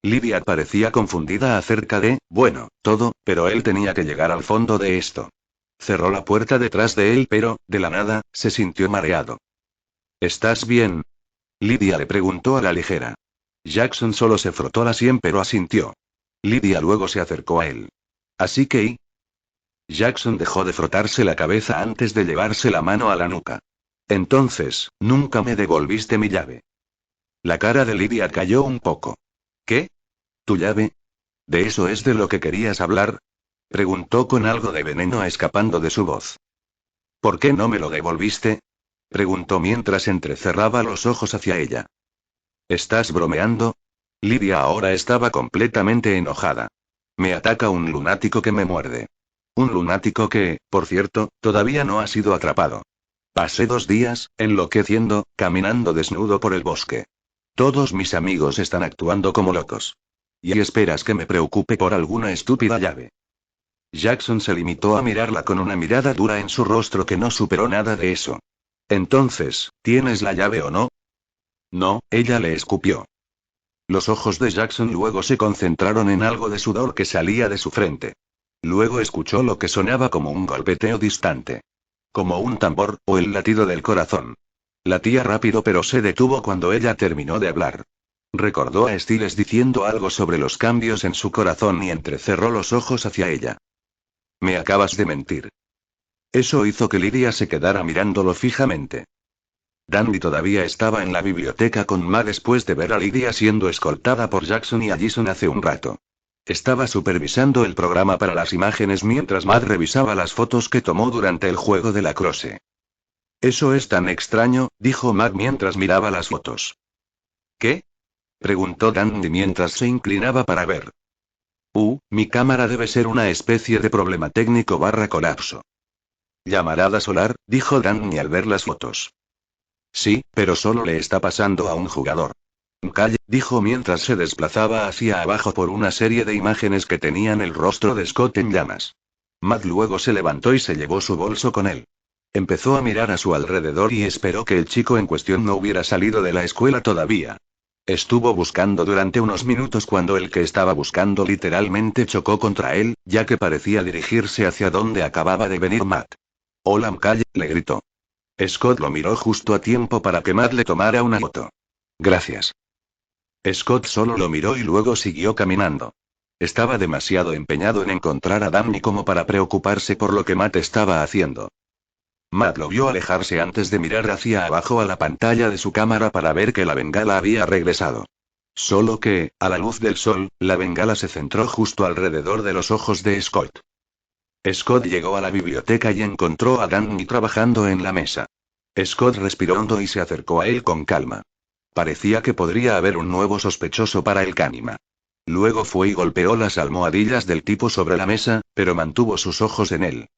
A: Lydia parecía confundida acerca de, todo, pero él tenía que llegar al fondo de esto. Cerró la puerta detrás de él pero, de la nada, se sintió mareado. ¿Estás bien? Lydia le preguntó a la ligera. Jackson solo se frotó la sien pero asintió. Lydia luego se acercó a él. ¿Así que? Jackson dejó de frotarse la cabeza antes de llevarse la mano a la nuca. Entonces, nunca me devolviste mi llave. La cara de Lydia cayó un poco. ¿Qué? ¿Tu llave? ¿De eso es de lo que querías hablar? Preguntó con algo de veneno escapando de su voz. ¿Por qué no me lo devolviste? Preguntó mientras entrecerraba los ojos hacia ella. ¿Estás bromeando? Lydia ahora estaba completamente enojada. Me ataca un lunático que me muerde. Un lunático que, por cierto, todavía no ha sido atrapado. Pasé 2 días, enloqueciendo, caminando desnudo por el bosque. Todos mis amigos están actuando como locos. ¿Y esperas que me preocupe por alguna estúpida llave? Jackson se limitó a mirarla con una mirada dura en su rostro que no superó nada de eso. Entonces, ¿tienes la llave o no? No, ella le escupió. Los ojos de Jackson luego se concentraron en algo de sudor que salía de su frente. Luego escuchó lo que sonaba como un golpeteo distante. Como un tambor, o el latido del corazón. Latía rápido pero se detuvo cuando ella terminó de hablar. Recordó a Stiles diciendo algo sobre los cambios en su corazón y entrecerró los ojos hacia ella. Me acabas de mentir. Eso hizo que Lydia se quedara mirándolo fijamente. Danny todavía estaba en la biblioteca con Ma después de ver a Lydia siendo escoltada por Jackson y Allison hace un rato. Estaba supervisando el programa para las imágenes mientras Matt revisaba las fotos que tomó durante el juego de lacrosse. Eso es tan extraño, dijo Matt mientras miraba las fotos. ¿Qué? Preguntó Dandy mientras se inclinaba para ver. Mi cámara debe ser una especie de problema técnico / colapso. Llamarada solar, dijo Danny al ver las fotos. Sí, pero solo le está pasando a un jugador. Calle, dijo mientras se desplazaba hacia abajo por una serie de imágenes que tenían el rostro de Scott en llamas. Matt luego se levantó y se llevó su bolso con él. Empezó a mirar a su alrededor y esperó que el chico en cuestión no hubiera salido de la escuela todavía. Estuvo buscando durante unos minutos cuando el que estaba buscando literalmente chocó contra él, ya que parecía dirigirse hacia donde acababa de venir Matt. Hola Calle, le gritó. Scott lo miró justo a tiempo para que Matt le tomara una foto. Gracias. Scott solo lo miró y luego siguió caminando. Estaba demasiado empeñado en encontrar a Danny como para preocuparse por lo que Matt estaba haciendo. Matt lo vio alejarse antes de mirar hacia abajo a la pantalla de su cámara para ver que la bengala había regresado. Solo que, a la luz del sol, la bengala se centró justo alrededor de los ojos de Scott. Scott llegó a la biblioteca y encontró a Danny trabajando en la mesa. Scott respiró hondo y se acercó a él con calma. Parecía que podría haber un nuevo sospechoso para el Canima. Luego fue y golpeó las almohadillas del tipo sobre la mesa, pero mantuvo sus ojos en él.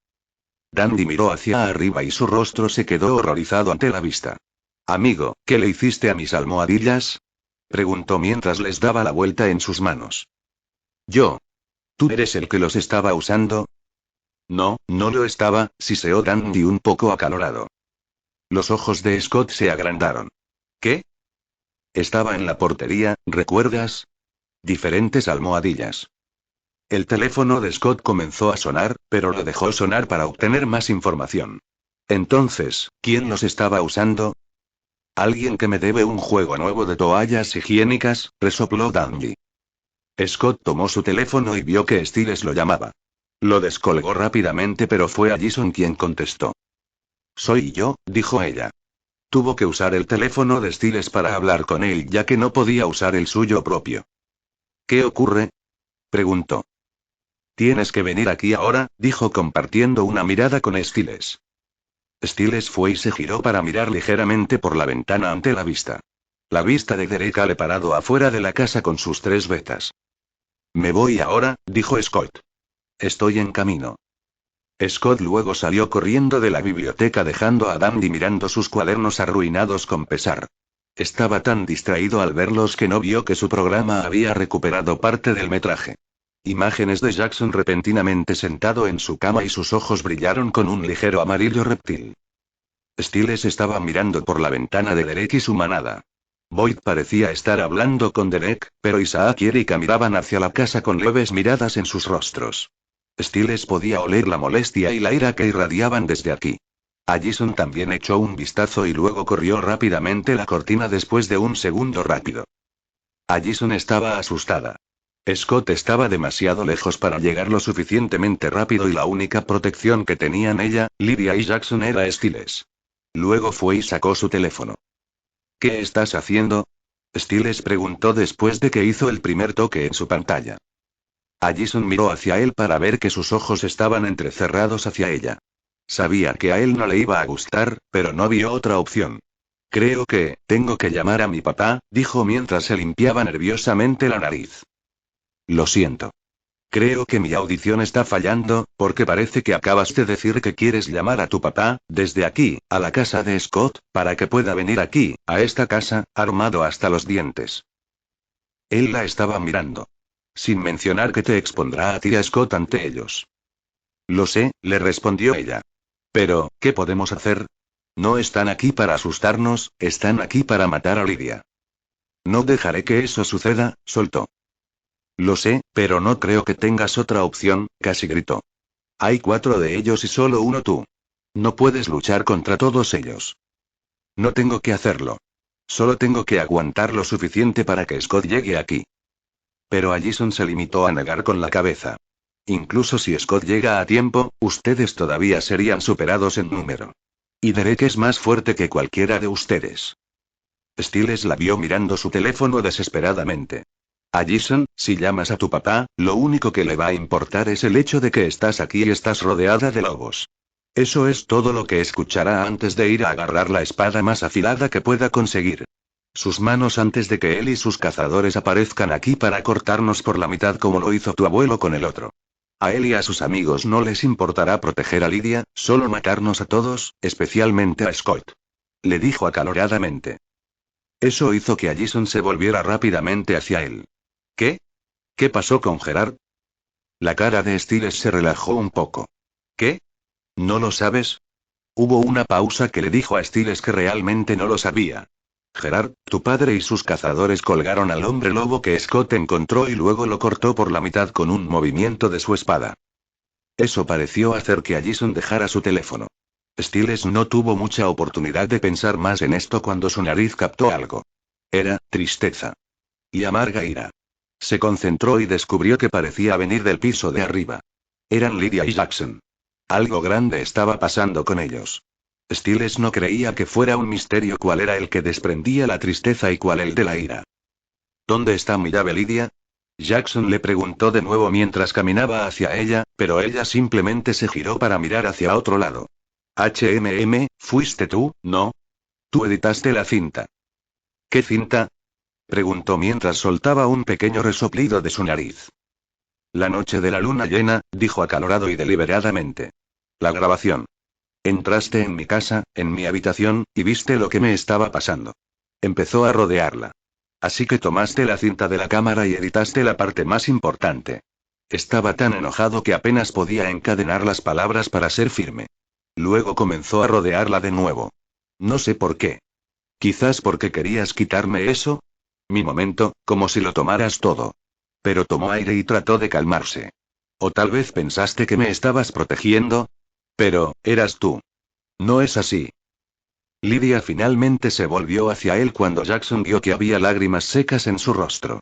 A: Dandy miró hacia arriba y su rostro se quedó horrorizado ante la vista. Amigo, ¿qué le hiciste a mis almohadillas? Preguntó mientras les daba la vuelta en sus manos. Yo. ¿Tú eres el que los estaba usando? No, no lo estaba, siseó Dandy un poco acalorado. Los ojos de Scott se agrandaron. ¿Qué? Estaba en la portería, ¿recuerdas? Diferentes almohadillas. El teléfono de Scott comenzó a sonar, pero lo dejó sonar para obtener más información. Entonces, ¿quién los estaba usando? Alguien que me debe un juego nuevo de toallas higiénicas, resopló Dandy. Scott tomó su teléfono y vio que Stiles lo llamaba. Lo descolgó rápidamente, pero fue Allison quien contestó. Soy yo, dijo ella. Tuvo que usar el teléfono de Stiles para hablar con él ya que no podía usar el suyo propio. ¿Qué ocurre? Preguntó. Tienes que venir aquí ahora, dijo compartiendo una mirada con Stiles. Stiles fue y se giró para mirar ligeramente por la ventana ante la vista. La vista de Derek Ale parado afuera de la casa con sus 3 betas. Me voy ahora, dijo Scott. Estoy en camino. Scott luego salió corriendo de la biblioteca dejando a Dandy mirando sus cuadernos arruinados con pesar. Estaba tan distraído al verlos que no vio que su programa había recuperado parte del metraje. Imágenes de Jackson repentinamente sentado en su cama y sus ojos brillaron con un ligero amarillo reptil. Stiles estaba mirando por la ventana de Derek y su manada. Boyd parecía estar hablando con Derek, pero Isaac y Erika miraban hacia la casa con leves miradas en sus rostros. Stiles podía oler la molestia y la ira que irradiaban desde aquí. Allison también echó un vistazo y luego corrió rápidamente la cortina después de un segundo rápido. Allison estaba asustada. Scott estaba demasiado lejos para llegar lo suficientemente rápido y la única protección que tenían ella, Lydia y Jackson era Stiles. Luego fue y sacó su teléfono. ¿Qué estás haciendo? Stiles preguntó después de que hizo el primer toque en su pantalla. Allison miró hacia él para ver que sus ojos estaban entrecerrados hacia ella. Sabía que a él no le iba a gustar, pero no vio otra opción. Creo que, tengo que llamar a mi papá, dijo mientras se limpiaba nerviosamente la nariz. Lo siento. Creo que mi audición está fallando, porque parece que acabas de decir que quieres llamar a tu papá, desde aquí, a la casa de Scott, para que pueda venir aquí, a esta casa, armado hasta los dientes. Él la estaba mirando. Sin mencionar que te expondrá a ti y a Scott ante ellos. Lo sé, le respondió ella. Pero, ¿qué podemos hacer? No están aquí para asustarnos, están aquí para matar a Lydia. No dejaré que eso suceda, soltó. Lo sé, pero no creo que tengas otra opción, casi gritó. Hay 4 de ellos y solo uno tú. No puedes luchar contra todos ellos. No tengo que hacerlo. Solo tengo que aguantar lo suficiente para que Scott llegue aquí. Pero Allison se limitó a negar con la cabeza. Incluso si Scott llega a tiempo, ustedes todavía serían superados en número. Y Derek es más fuerte que cualquiera de ustedes. Stiles la vio mirando su teléfono desesperadamente. Allison, si llamas a tu papá, lo único que le va a importar es el hecho de que estás aquí y estás rodeada de lobos. Eso es todo lo que escuchará antes de ir a agarrar la espada más afilada que pueda conseguir. Sus manos antes de que él y sus cazadores aparezcan aquí para cortarnos por la mitad como lo hizo tu abuelo con el otro. A él y a sus amigos no les importará proteger a Lydia, solo matarnos a todos, especialmente a Scott. Le dijo acaloradamente. Eso hizo que Allison se volviera rápidamente hacia él. ¿Qué? ¿Qué pasó con Gerard? La cara de Stiles se relajó un poco. ¿Qué? ¿No lo sabes? Hubo una pausa que le dijo a Stiles que realmente no lo sabía. Gerard, tu padre y sus cazadores colgaron al hombre lobo que Scott encontró y luego lo cortó por la mitad con un movimiento de su espada. Eso pareció hacer que Allison dejara su teléfono. Stiles no tuvo mucha oportunidad de pensar más en esto cuando su nariz captó algo. Era tristeza. Y amarga ira. Se concentró y descubrió que parecía venir del piso de arriba. Eran Lydia y Jackson. Algo grande estaba pasando con ellos. Stiles no creía que fuera un misterio cuál era el que desprendía la tristeza y cuál el de la ira. ¿Dónde está mi llave, Lydia? Jackson le preguntó de nuevo mientras caminaba hacia ella, pero ella simplemente se giró para mirar hacia otro lado. ¿Fuiste tú, no? Tú editaste la cinta. ¿Qué cinta? Preguntó mientras soltaba un pequeño resoplido de su nariz. La noche de la luna llena, dijo acalorado y deliberadamente. La grabación. Entraste en mi casa, en mi habitación, y viste lo que me estaba pasando. Empezó a rodearla. Así que tomaste la cinta de la cámara y editaste la parte más importante. Estaba tan enojado que apenas podía encadenar las palabras para ser firme. Luego comenzó a rodearla de nuevo. No sé por qué. Quizás porque querías quitarme eso. Mi momento, como si lo tomaras todo. Pero tomó aire y trató de calmarse. O tal vez pensaste que me estabas protegiendo. Pero, eras tú. No es así. Lydia finalmente se volvió hacia él cuando Jackson vio que había lágrimas secas en su rostro.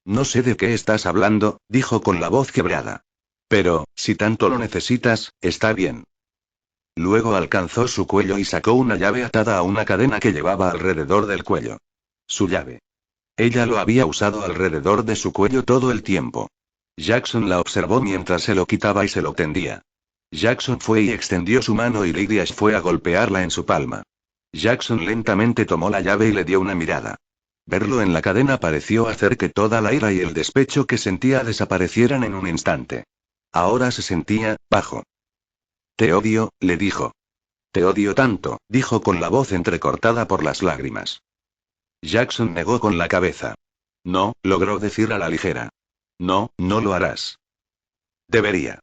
A: No sé de qué estás hablando, dijo con la voz quebrada. Pero, si tanto lo necesitas, está bien. Luego alcanzó su cuello y sacó una llave atada a una cadena que llevaba alrededor del cuello. Su llave. Ella lo había usado alrededor de su cuello todo el tiempo. Jackson la observó mientras se lo quitaba y se lo tendía. Jackson fue y extendió su mano y Lydia fue a golpearla en su palma. Jackson lentamente tomó la llave y le dio una mirada. Verlo en la cadena pareció hacer que toda la ira y el despecho que sentía desaparecieran en un instante. Ahora se sentía, bajo. Te odio, le dijo. Te odio tanto, dijo con la voz entrecortada por las lágrimas. Jackson negó con la cabeza. No, logró decir a la ligera. No, no lo harás. Debería.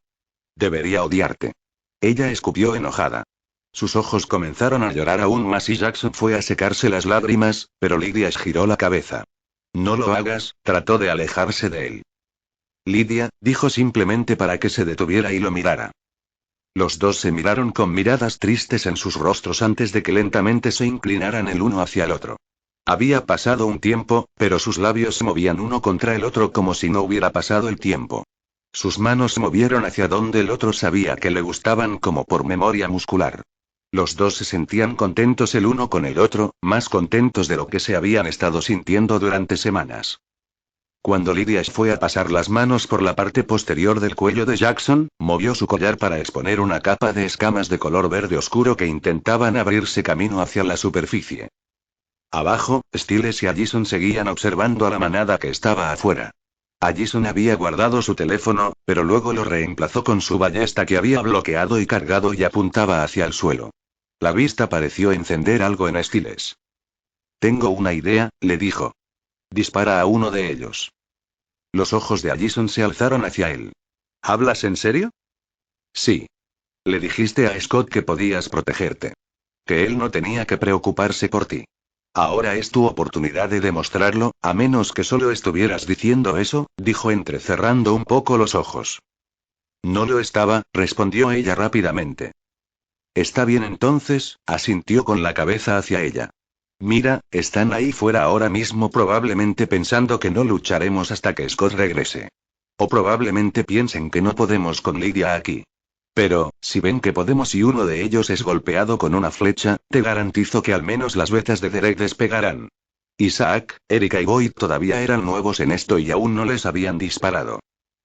A: Debería odiarte. Ella escupió enojada. Sus ojos comenzaron a llorar aún más y Jackson fue a secarse las lágrimas, pero Lydia giró la cabeza. No lo hagas, trató de alejarse de él. Lydia, dijo simplemente para que se detuviera y lo mirara. Los dos se miraron con miradas tristes en sus rostros antes de que lentamente se inclinaran el uno hacia el otro. Había pasado un tiempo, pero sus labios se movían uno contra el otro como si no hubiera pasado el tiempo. Sus manos se movieron hacia donde el otro sabía que le gustaban como por memoria muscular. Los dos se sentían contentos el uno con el otro, más contentos de lo que se habían estado sintiendo durante semanas. Cuando Lydia fue a pasar las manos por la parte posterior del cuello de Jackson, movió su collar para exponer una capa de escamas de color verde oscuro que intentaban abrirse camino hacia la superficie. Abajo, Stiles y Allison seguían observando a la manada que estaba afuera. Allison había guardado su teléfono, pero luego lo reemplazó con su ballesta que había bloqueado y cargado y apuntaba hacia el suelo. La vista pareció encender algo en Stiles. Tengo una idea, le dijo. Dispara a uno de ellos. Los ojos de Allison se alzaron hacia él. ¿Hablas en serio? Sí. Le dijiste a Scott que podías protegerte. Que él no tenía que preocuparse por ti. Ahora es tu oportunidad de demostrarlo, a menos que solo estuvieras diciendo eso, dijo entrecerrando un poco los ojos. No lo estaba, respondió ella rápidamente. Está bien entonces, asintió con la cabeza hacia ella. Mira, están ahí fuera ahora mismo probablemente pensando que no lucharemos hasta que Scott regrese. O probablemente piensen que no podemos con Lydia aquí. Pero, si ven que podemos y uno de ellos es golpeado con una flecha, te garantizo que al menos las vetas de Derek despegarán. Isaac, Erika y Boyd todavía eran nuevos en esto y aún no les habían disparado.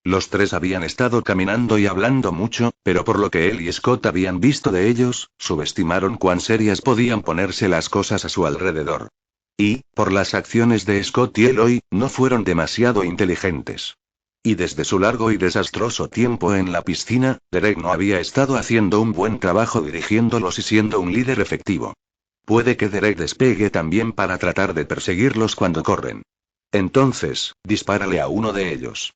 A: Los tres habían estado caminando y hablando mucho, pero por lo que él y Scott habían visto de ellos, subestimaron cuán serias podían ponerse las cosas a su alrededor. Y, por las acciones de Scott y Eloy, no fueron demasiado inteligentes. Y desde su largo y desastroso tiempo en la piscina, Derek no había estado haciendo un buen trabajo dirigiéndolos y siendo un líder efectivo. Puede que Derek despegue también para tratar de perseguirlos cuando corren. Entonces, dispárale a uno de ellos.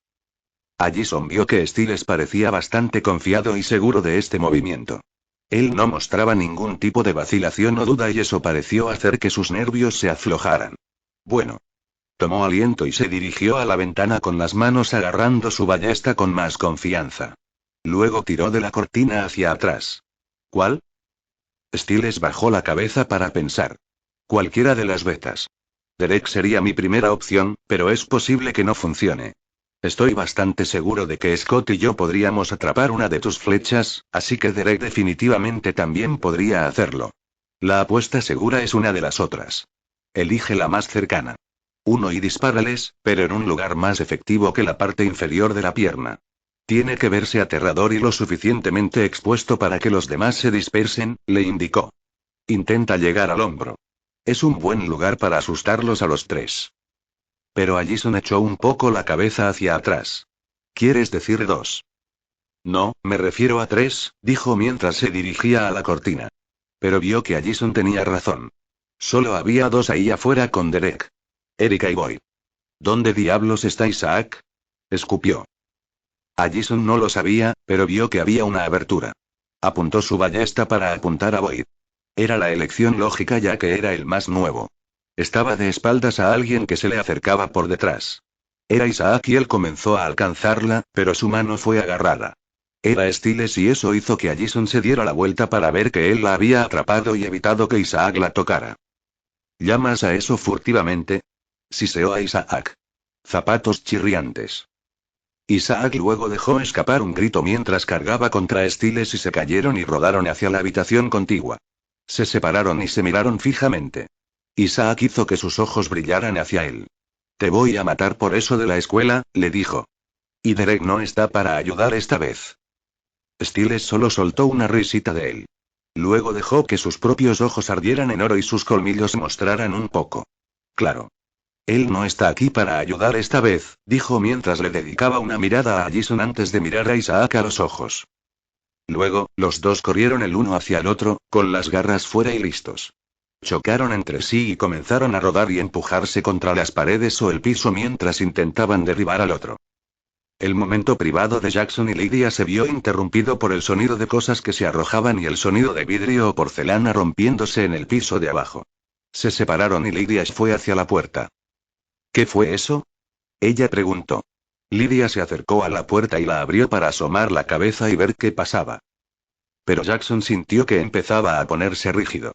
A: Allison vio que Stiles parecía bastante confiado y seguro de este movimiento. Él no mostraba ningún tipo de vacilación o duda y eso pareció hacer que sus nervios se aflojaran. Bueno. Tomó aliento y se dirigió a la ventana con las manos agarrando su ballesta con más confianza. Luego tiró de la cortina hacia atrás. ¿Cuál? Stiles bajó la cabeza para pensar. Cualquiera de las vetas. Derek sería mi primera opción, pero es posible que no funcione. Estoy bastante seguro de que Scott y yo podríamos atrapar una de tus flechas, así que Derek definitivamente también podría hacerlo. La apuesta segura es una de las otras. Elige la más cercana. Uno y dispárales, pero en un lugar más efectivo que la parte inferior de la pierna. Tiene que verse aterrador y lo suficientemente expuesto para que los demás se dispersen, le indicó. Intenta llegar al hombro. Es un buen lugar para asustarlos a los tres. Pero Allison echó un poco la cabeza hacia atrás. ¿Quieres decir 2? No, me refiero a 3, dijo mientras se dirigía a la cortina. Pero vio que Allison tenía razón. Solo había 2 ahí afuera con Derek. Erika y Boyd. ¿Dónde diablos está Isaac? Escupió. Allison no lo sabía, pero vio que había una abertura. Apuntó su ballesta para apuntar a Boyd. Era la elección lógica ya que era el más nuevo. Estaba de espaldas a alguien que se le acercaba por detrás. Era Isaac y él comenzó a alcanzarla, pero su mano fue agarrada. Era Stiles y eso hizo que Allison se diera la vuelta para ver que él la había atrapado y evitado que Isaac la tocara. ¿Llamas a eso furtivamente? Siseó a Isaac. Zapatos chirriantes. Isaac luego dejó escapar un grito mientras cargaba contra Stiles y se cayeron y rodaron hacia la habitación contigua. Se separaron y se miraron fijamente. Isaac hizo que sus ojos brillaran hacia él. Te voy a matar por eso de la escuela, le dijo. Y Derek no está para ayudar esta vez. Stiles solo soltó una risita de él. Luego dejó que sus propios ojos ardieran en oro y sus colmillos mostraran un poco. Claro. Él no está aquí para ayudar esta vez, dijo mientras le dedicaba una mirada a Allison antes de mirar a Isaac a los ojos. Luego, los dos corrieron el uno hacia el otro, con las garras fuera y listos. Chocaron entre sí y comenzaron a rodar y empujarse contra las paredes o el piso mientras intentaban derribar al otro. El momento privado de Jackson y Lydia se vio interrumpido por el sonido de cosas que se arrojaban y el sonido de vidrio o porcelana rompiéndose en el piso de abajo. Se separaron y Lydia fue hacia la puerta. ¿Qué fue eso? Ella preguntó. Lydia se acercó a la puerta y la abrió para asomar la cabeza y ver qué pasaba. Pero Jackson sintió que empezaba a ponerse rígido.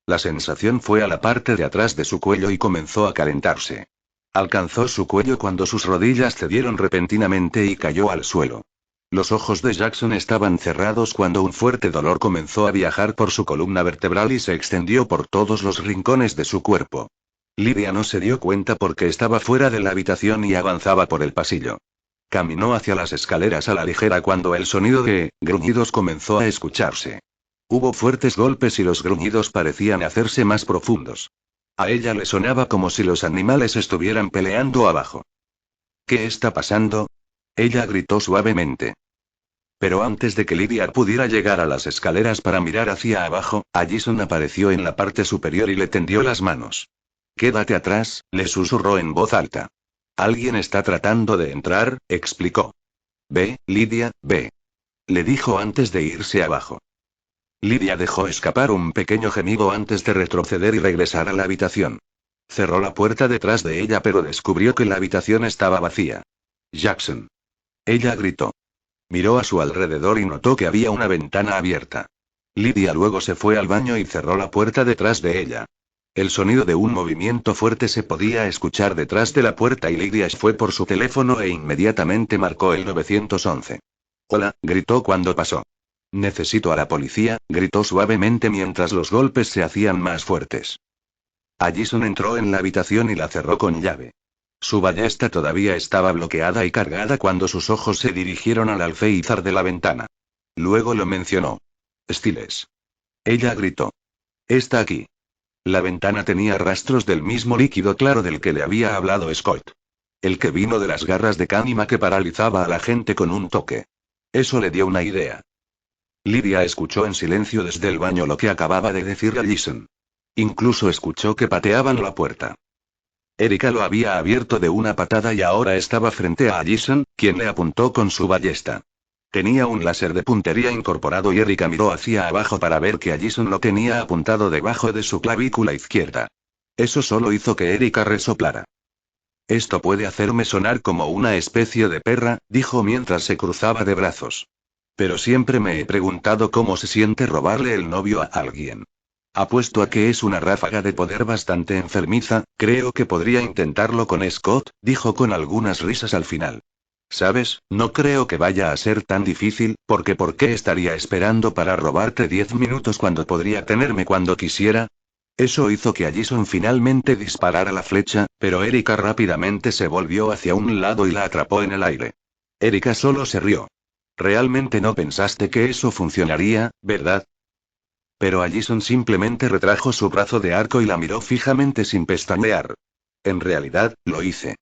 A: La sensación fue a la parte de atrás de su cuello y comenzó a calentarse. Alcanzó su cuello cuando sus rodillas cedieron repentinamente y cayó al suelo. Los ojos de Jackson estaban cerrados cuando un fuerte dolor comenzó a viajar por su columna vertebral y se extendió por todos los rincones de su cuerpo. Lydia no se dio cuenta porque estaba fuera de la habitación y avanzaba por el pasillo. Caminó hacia las escaleras a la ligera cuando el sonido de gruñidos comenzó a escucharse. Hubo fuertes golpes y los gruñidos parecían hacerse más profundos. A ella le sonaba como si los animales estuvieran peleando abajo. ¿Qué está pasando? Ella gritó suavemente. Pero antes de que Lydia pudiera llegar a las escaleras para mirar hacia abajo, Allison apareció en la parte superior y le tendió las manos. Quédate atrás, le susurró en voz alta. Alguien está tratando de entrar, explicó. Ve, Lydia, ve. Le dijo antes de irse abajo. Lydia dejó escapar un pequeño gemido antes de retroceder y regresar a la habitación. Cerró la puerta detrás de ella pero descubrió que la habitación estaba vacía. Jackson. Ella gritó. Miró a su alrededor y notó que había una ventana abierta. Lydia luego se fue al baño y cerró la puerta detrás de ella. El sonido de un movimiento fuerte se podía escuchar detrás de la puerta y Lydia fue por su teléfono e inmediatamente marcó el 911. Hola, gritó cuando pasó. Necesito a la policía, gritó suavemente mientras los golpes se hacían más fuertes. Allison entró en la habitación y la cerró con llave. Su ballesta todavía estaba bloqueada y cargada cuando sus ojos se dirigieron al alféizar de la ventana. Luego lo mencionó. Stiles. Ella gritó. Está aquí. La ventana tenía rastros del mismo líquido claro del que le había hablado Scott. El que vino de las garras de Kanima que paralizaba a la gente con un toque. Eso le dio una idea. Lydia escuchó en silencio desde el baño lo que acababa de decir Jason. Incluso escuchó que pateaban la puerta. Erika lo había abierto de una patada y ahora estaba frente a Jason, quien le apuntó con su ballesta. Tenía un láser de puntería incorporado y Erika miró hacia abajo para ver que Jason lo tenía apuntado debajo de su clavícula izquierda. Eso solo hizo que Erika resoplara. Esto puede hacerme sonar como una especie de perra, dijo mientras se cruzaba de brazos. Pero siempre me he preguntado cómo se siente robarle el novio a alguien. Apuesto a que es una ráfaga de poder bastante enfermiza, creo que podría intentarlo con Scott, dijo con algunas risas al final. ¿Sabes? No creo que vaya a ser tan difícil, porque ¿por qué estaría esperando para robarte 10 minutos cuando podría tenerme cuando quisiera? Eso hizo que Jason finalmente disparara la flecha, pero Erika rápidamente se volvió hacia un lado y la atrapó en el aire. Erika solo se rió. Realmente no pensaste que eso funcionaría, ¿verdad? Pero Jason simplemente retrajo su brazo de arco y la miró fijamente sin pestañear. En realidad, lo hice.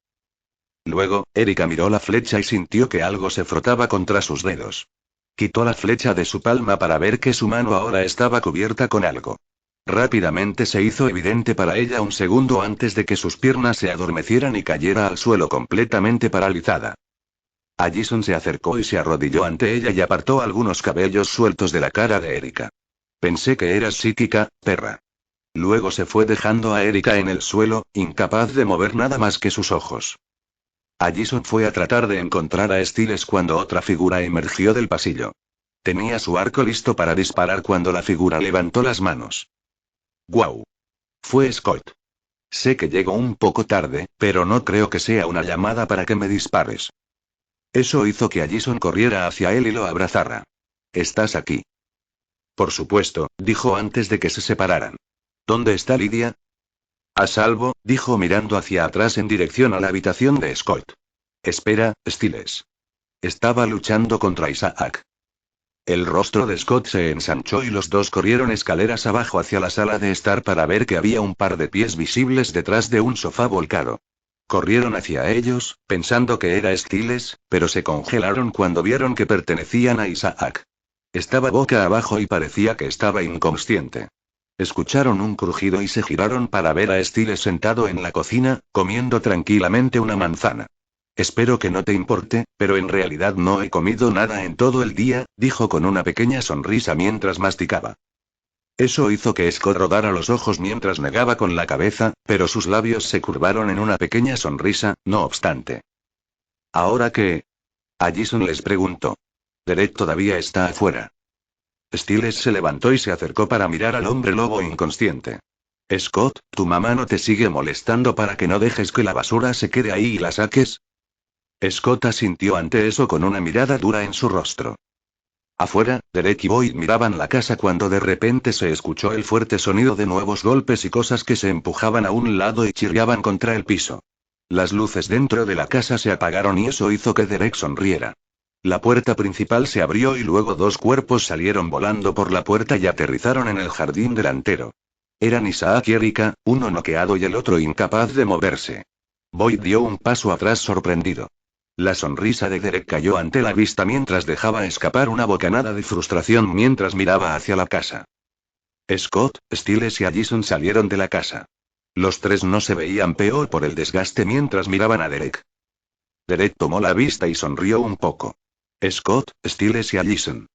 A: Luego, Erika miró la flecha y sintió que algo se frotaba contra sus dedos. Quitó la flecha de su palma para ver que su mano ahora estaba cubierta con algo. Rápidamente se hizo evidente para ella un segundo antes de que sus piernas se adormecieran y cayera al suelo completamente paralizada. Jason se acercó y se arrodilló ante ella y apartó algunos cabellos sueltos de la cara de Erika. Pensé que eras psíquica, perra. Luego se fue dejando a Erika en el suelo, incapaz de mover nada más que sus ojos. Jason fue a tratar de encontrar a Stiles cuando otra figura emergió del pasillo. Tenía su arco listo para disparar cuando la figura levantó las manos. ¡Guau! Fue Scott. Sé que llego un poco tarde, pero no creo que sea una llamada para que me dispares. Eso hizo que Jason corriera hacia él y lo abrazara. ¿Estás aquí? Por supuesto, dijo antes de que se separaran. ¿Dónde está Lydia? A salvo, dijo mirando hacia atrás en dirección a la habitación de Scott. Espera, Stiles. Estaba luchando contra Isaac. El rostro de Scott se ensanchó y los dos corrieron escaleras abajo hacia la sala de estar para ver que había un par de pies visibles detrás de un sofá volcado. Corrieron hacia ellos, pensando que era Stiles, pero se congelaron cuando vieron que pertenecían a Isaac. Estaba boca abajo y parecía que estaba inconsciente. Escucharon un crujido y se giraron para ver a Stiles sentado en la cocina, comiendo tranquilamente una manzana. Espero que no te importe, pero en realidad no he comido nada en todo el día, dijo con una pequeña sonrisa mientras masticaba. Eso hizo que Scott rodara los ojos mientras negaba con la cabeza, pero sus labios se curvaron en una pequeña sonrisa, no obstante. ¿Ahora qué? Jason les preguntó. Derek todavía está afuera. Stiles se levantó y se acercó para mirar al hombre lobo inconsciente. Scott, ¿tu mamá no te sigue molestando para que no dejes que la basura se quede ahí y la saques? Scott asintió ante eso con una mirada dura en su rostro. Afuera, Derek y Boyd miraban la casa cuando de repente se escuchó el fuerte sonido de nuevos golpes y cosas que se empujaban a un lado y chirriaban contra el piso. Las luces dentro de la casa se apagaron y eso hizo que Derek sonriera. La puerta principal se abrió y luego dos cuerpos salieron volando por la puerta y aterrizaron en el jardín delantero. Eran Isaac y Erika, uno noqueado y el otro incapaz de moverse. Boyd dio un paso atrás sorprendido. La sonrisa de Derek cayó ante la vista mientras dejaba escapar una bocanada de frustración mientras miraba hacia la casa. Scott, Stiles y Jason salieron de la casa. Los tres no se veían peor por el desgaste mientras miraban a Derek. Derek tomó la vista y sonrió un poco. Scott, Stiles y Jason.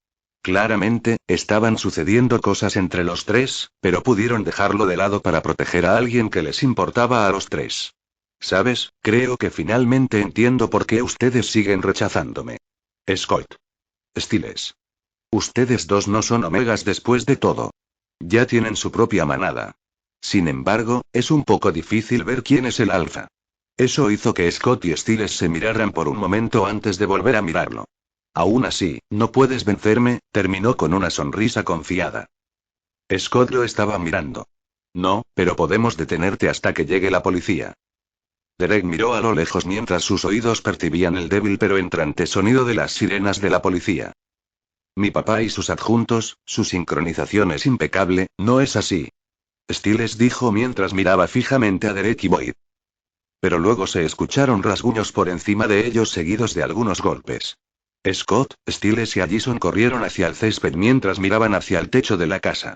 A: Claramente, estaban sucediendo cosas entre los tres, pero pudieron dejarlo de lado para proteger a alguien que les importaba a los tres. ¿Sabes? Creo que finalmente entiendo por qué ustedes siguen rechazándome. Scott. Stiles. Ustedes dos no son omegas después de todo. Ya tienen su propia manada. Sin embargo, es un poco difícil ver quién es el alfa. Eso hizo que Scott y Stiles se miraran por un momento antes de volver a mirarlo. Aún así, no puedes vencerme, terminó con una sonrisa confiada. Scott lo estaba mirando. No, pero podemos detenerte hasta que llegue la policía. Derek miró a lo lejos mientras sus oídos percibían el débil pero entrante sonido de las sirenas de la policía. Mi papá y sus adjuntos, su sincronización es impecable, ¿no es así? Stiles dijo mientras miraba fijamente a Derek y Boyd. Pero luego se escucharon rasguños por encima de ellos seguidos de algunos golpes. Scott, Stiles y Allison corrieron hacia el césped mientras miraban hacia el techo de la casa.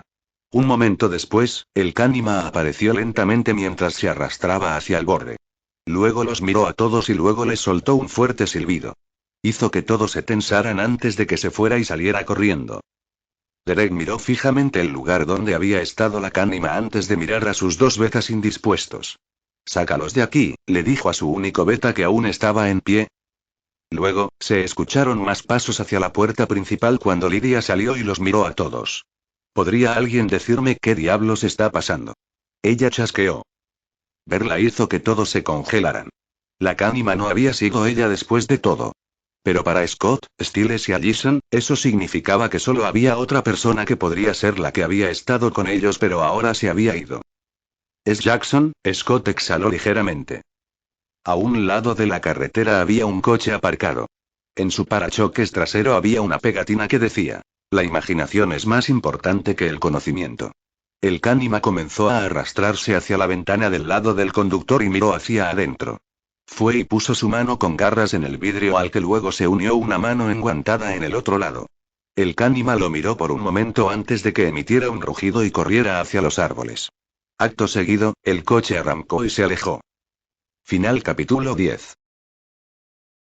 A: Un momento después, el Cánima apareció lentamente mientras se arrastraba hacia el borde. Luego los miró a todos y luego les soltó un fuerte silbido. Hizo que todos se tensaran antes de que se fuera y saliera corriendo. Derek miró fijamente el lugar donde había estado la Cánima antes de mirar a sus dos betas indispuestos. «Sácalos de aquí», le dijo a su único beta que aún estaba en pie. Luego, se escucharon más pasos hacia la puerta principal cuando Lydia salió y los miró a todos. ¿Podría alguien decirme qué diablos está pasando? Ella chasqueó. Verla hizo que todos se congelaran. La Cánima no había sido ella después de todo. Pero para Scott, Stiles y Allison, eso significaba que solo había otra persona que podría ser la que había estado con ellos pero ahora se había ido. ¿Es Jackson? Scott exhaló ligeramente. A un lado de la carretera había un coche aparcado. En su parachoques trasero había una pegatina que decía: «La imaginación es más importante que el conocimiento». El Cánima comenzó a arrastrarse hacia la ventana del lado del conductor y miró hacia adentro. Fue y puso su mano con garras en el vidrio al que luego se unió una mano enguantada en el otro lado. El Cánima lo miró por un momento antes de que emitiera un rugido y corriera hacia los árboles. Acto seguido, el coche arrancó y se alejó. Final capítulo 10.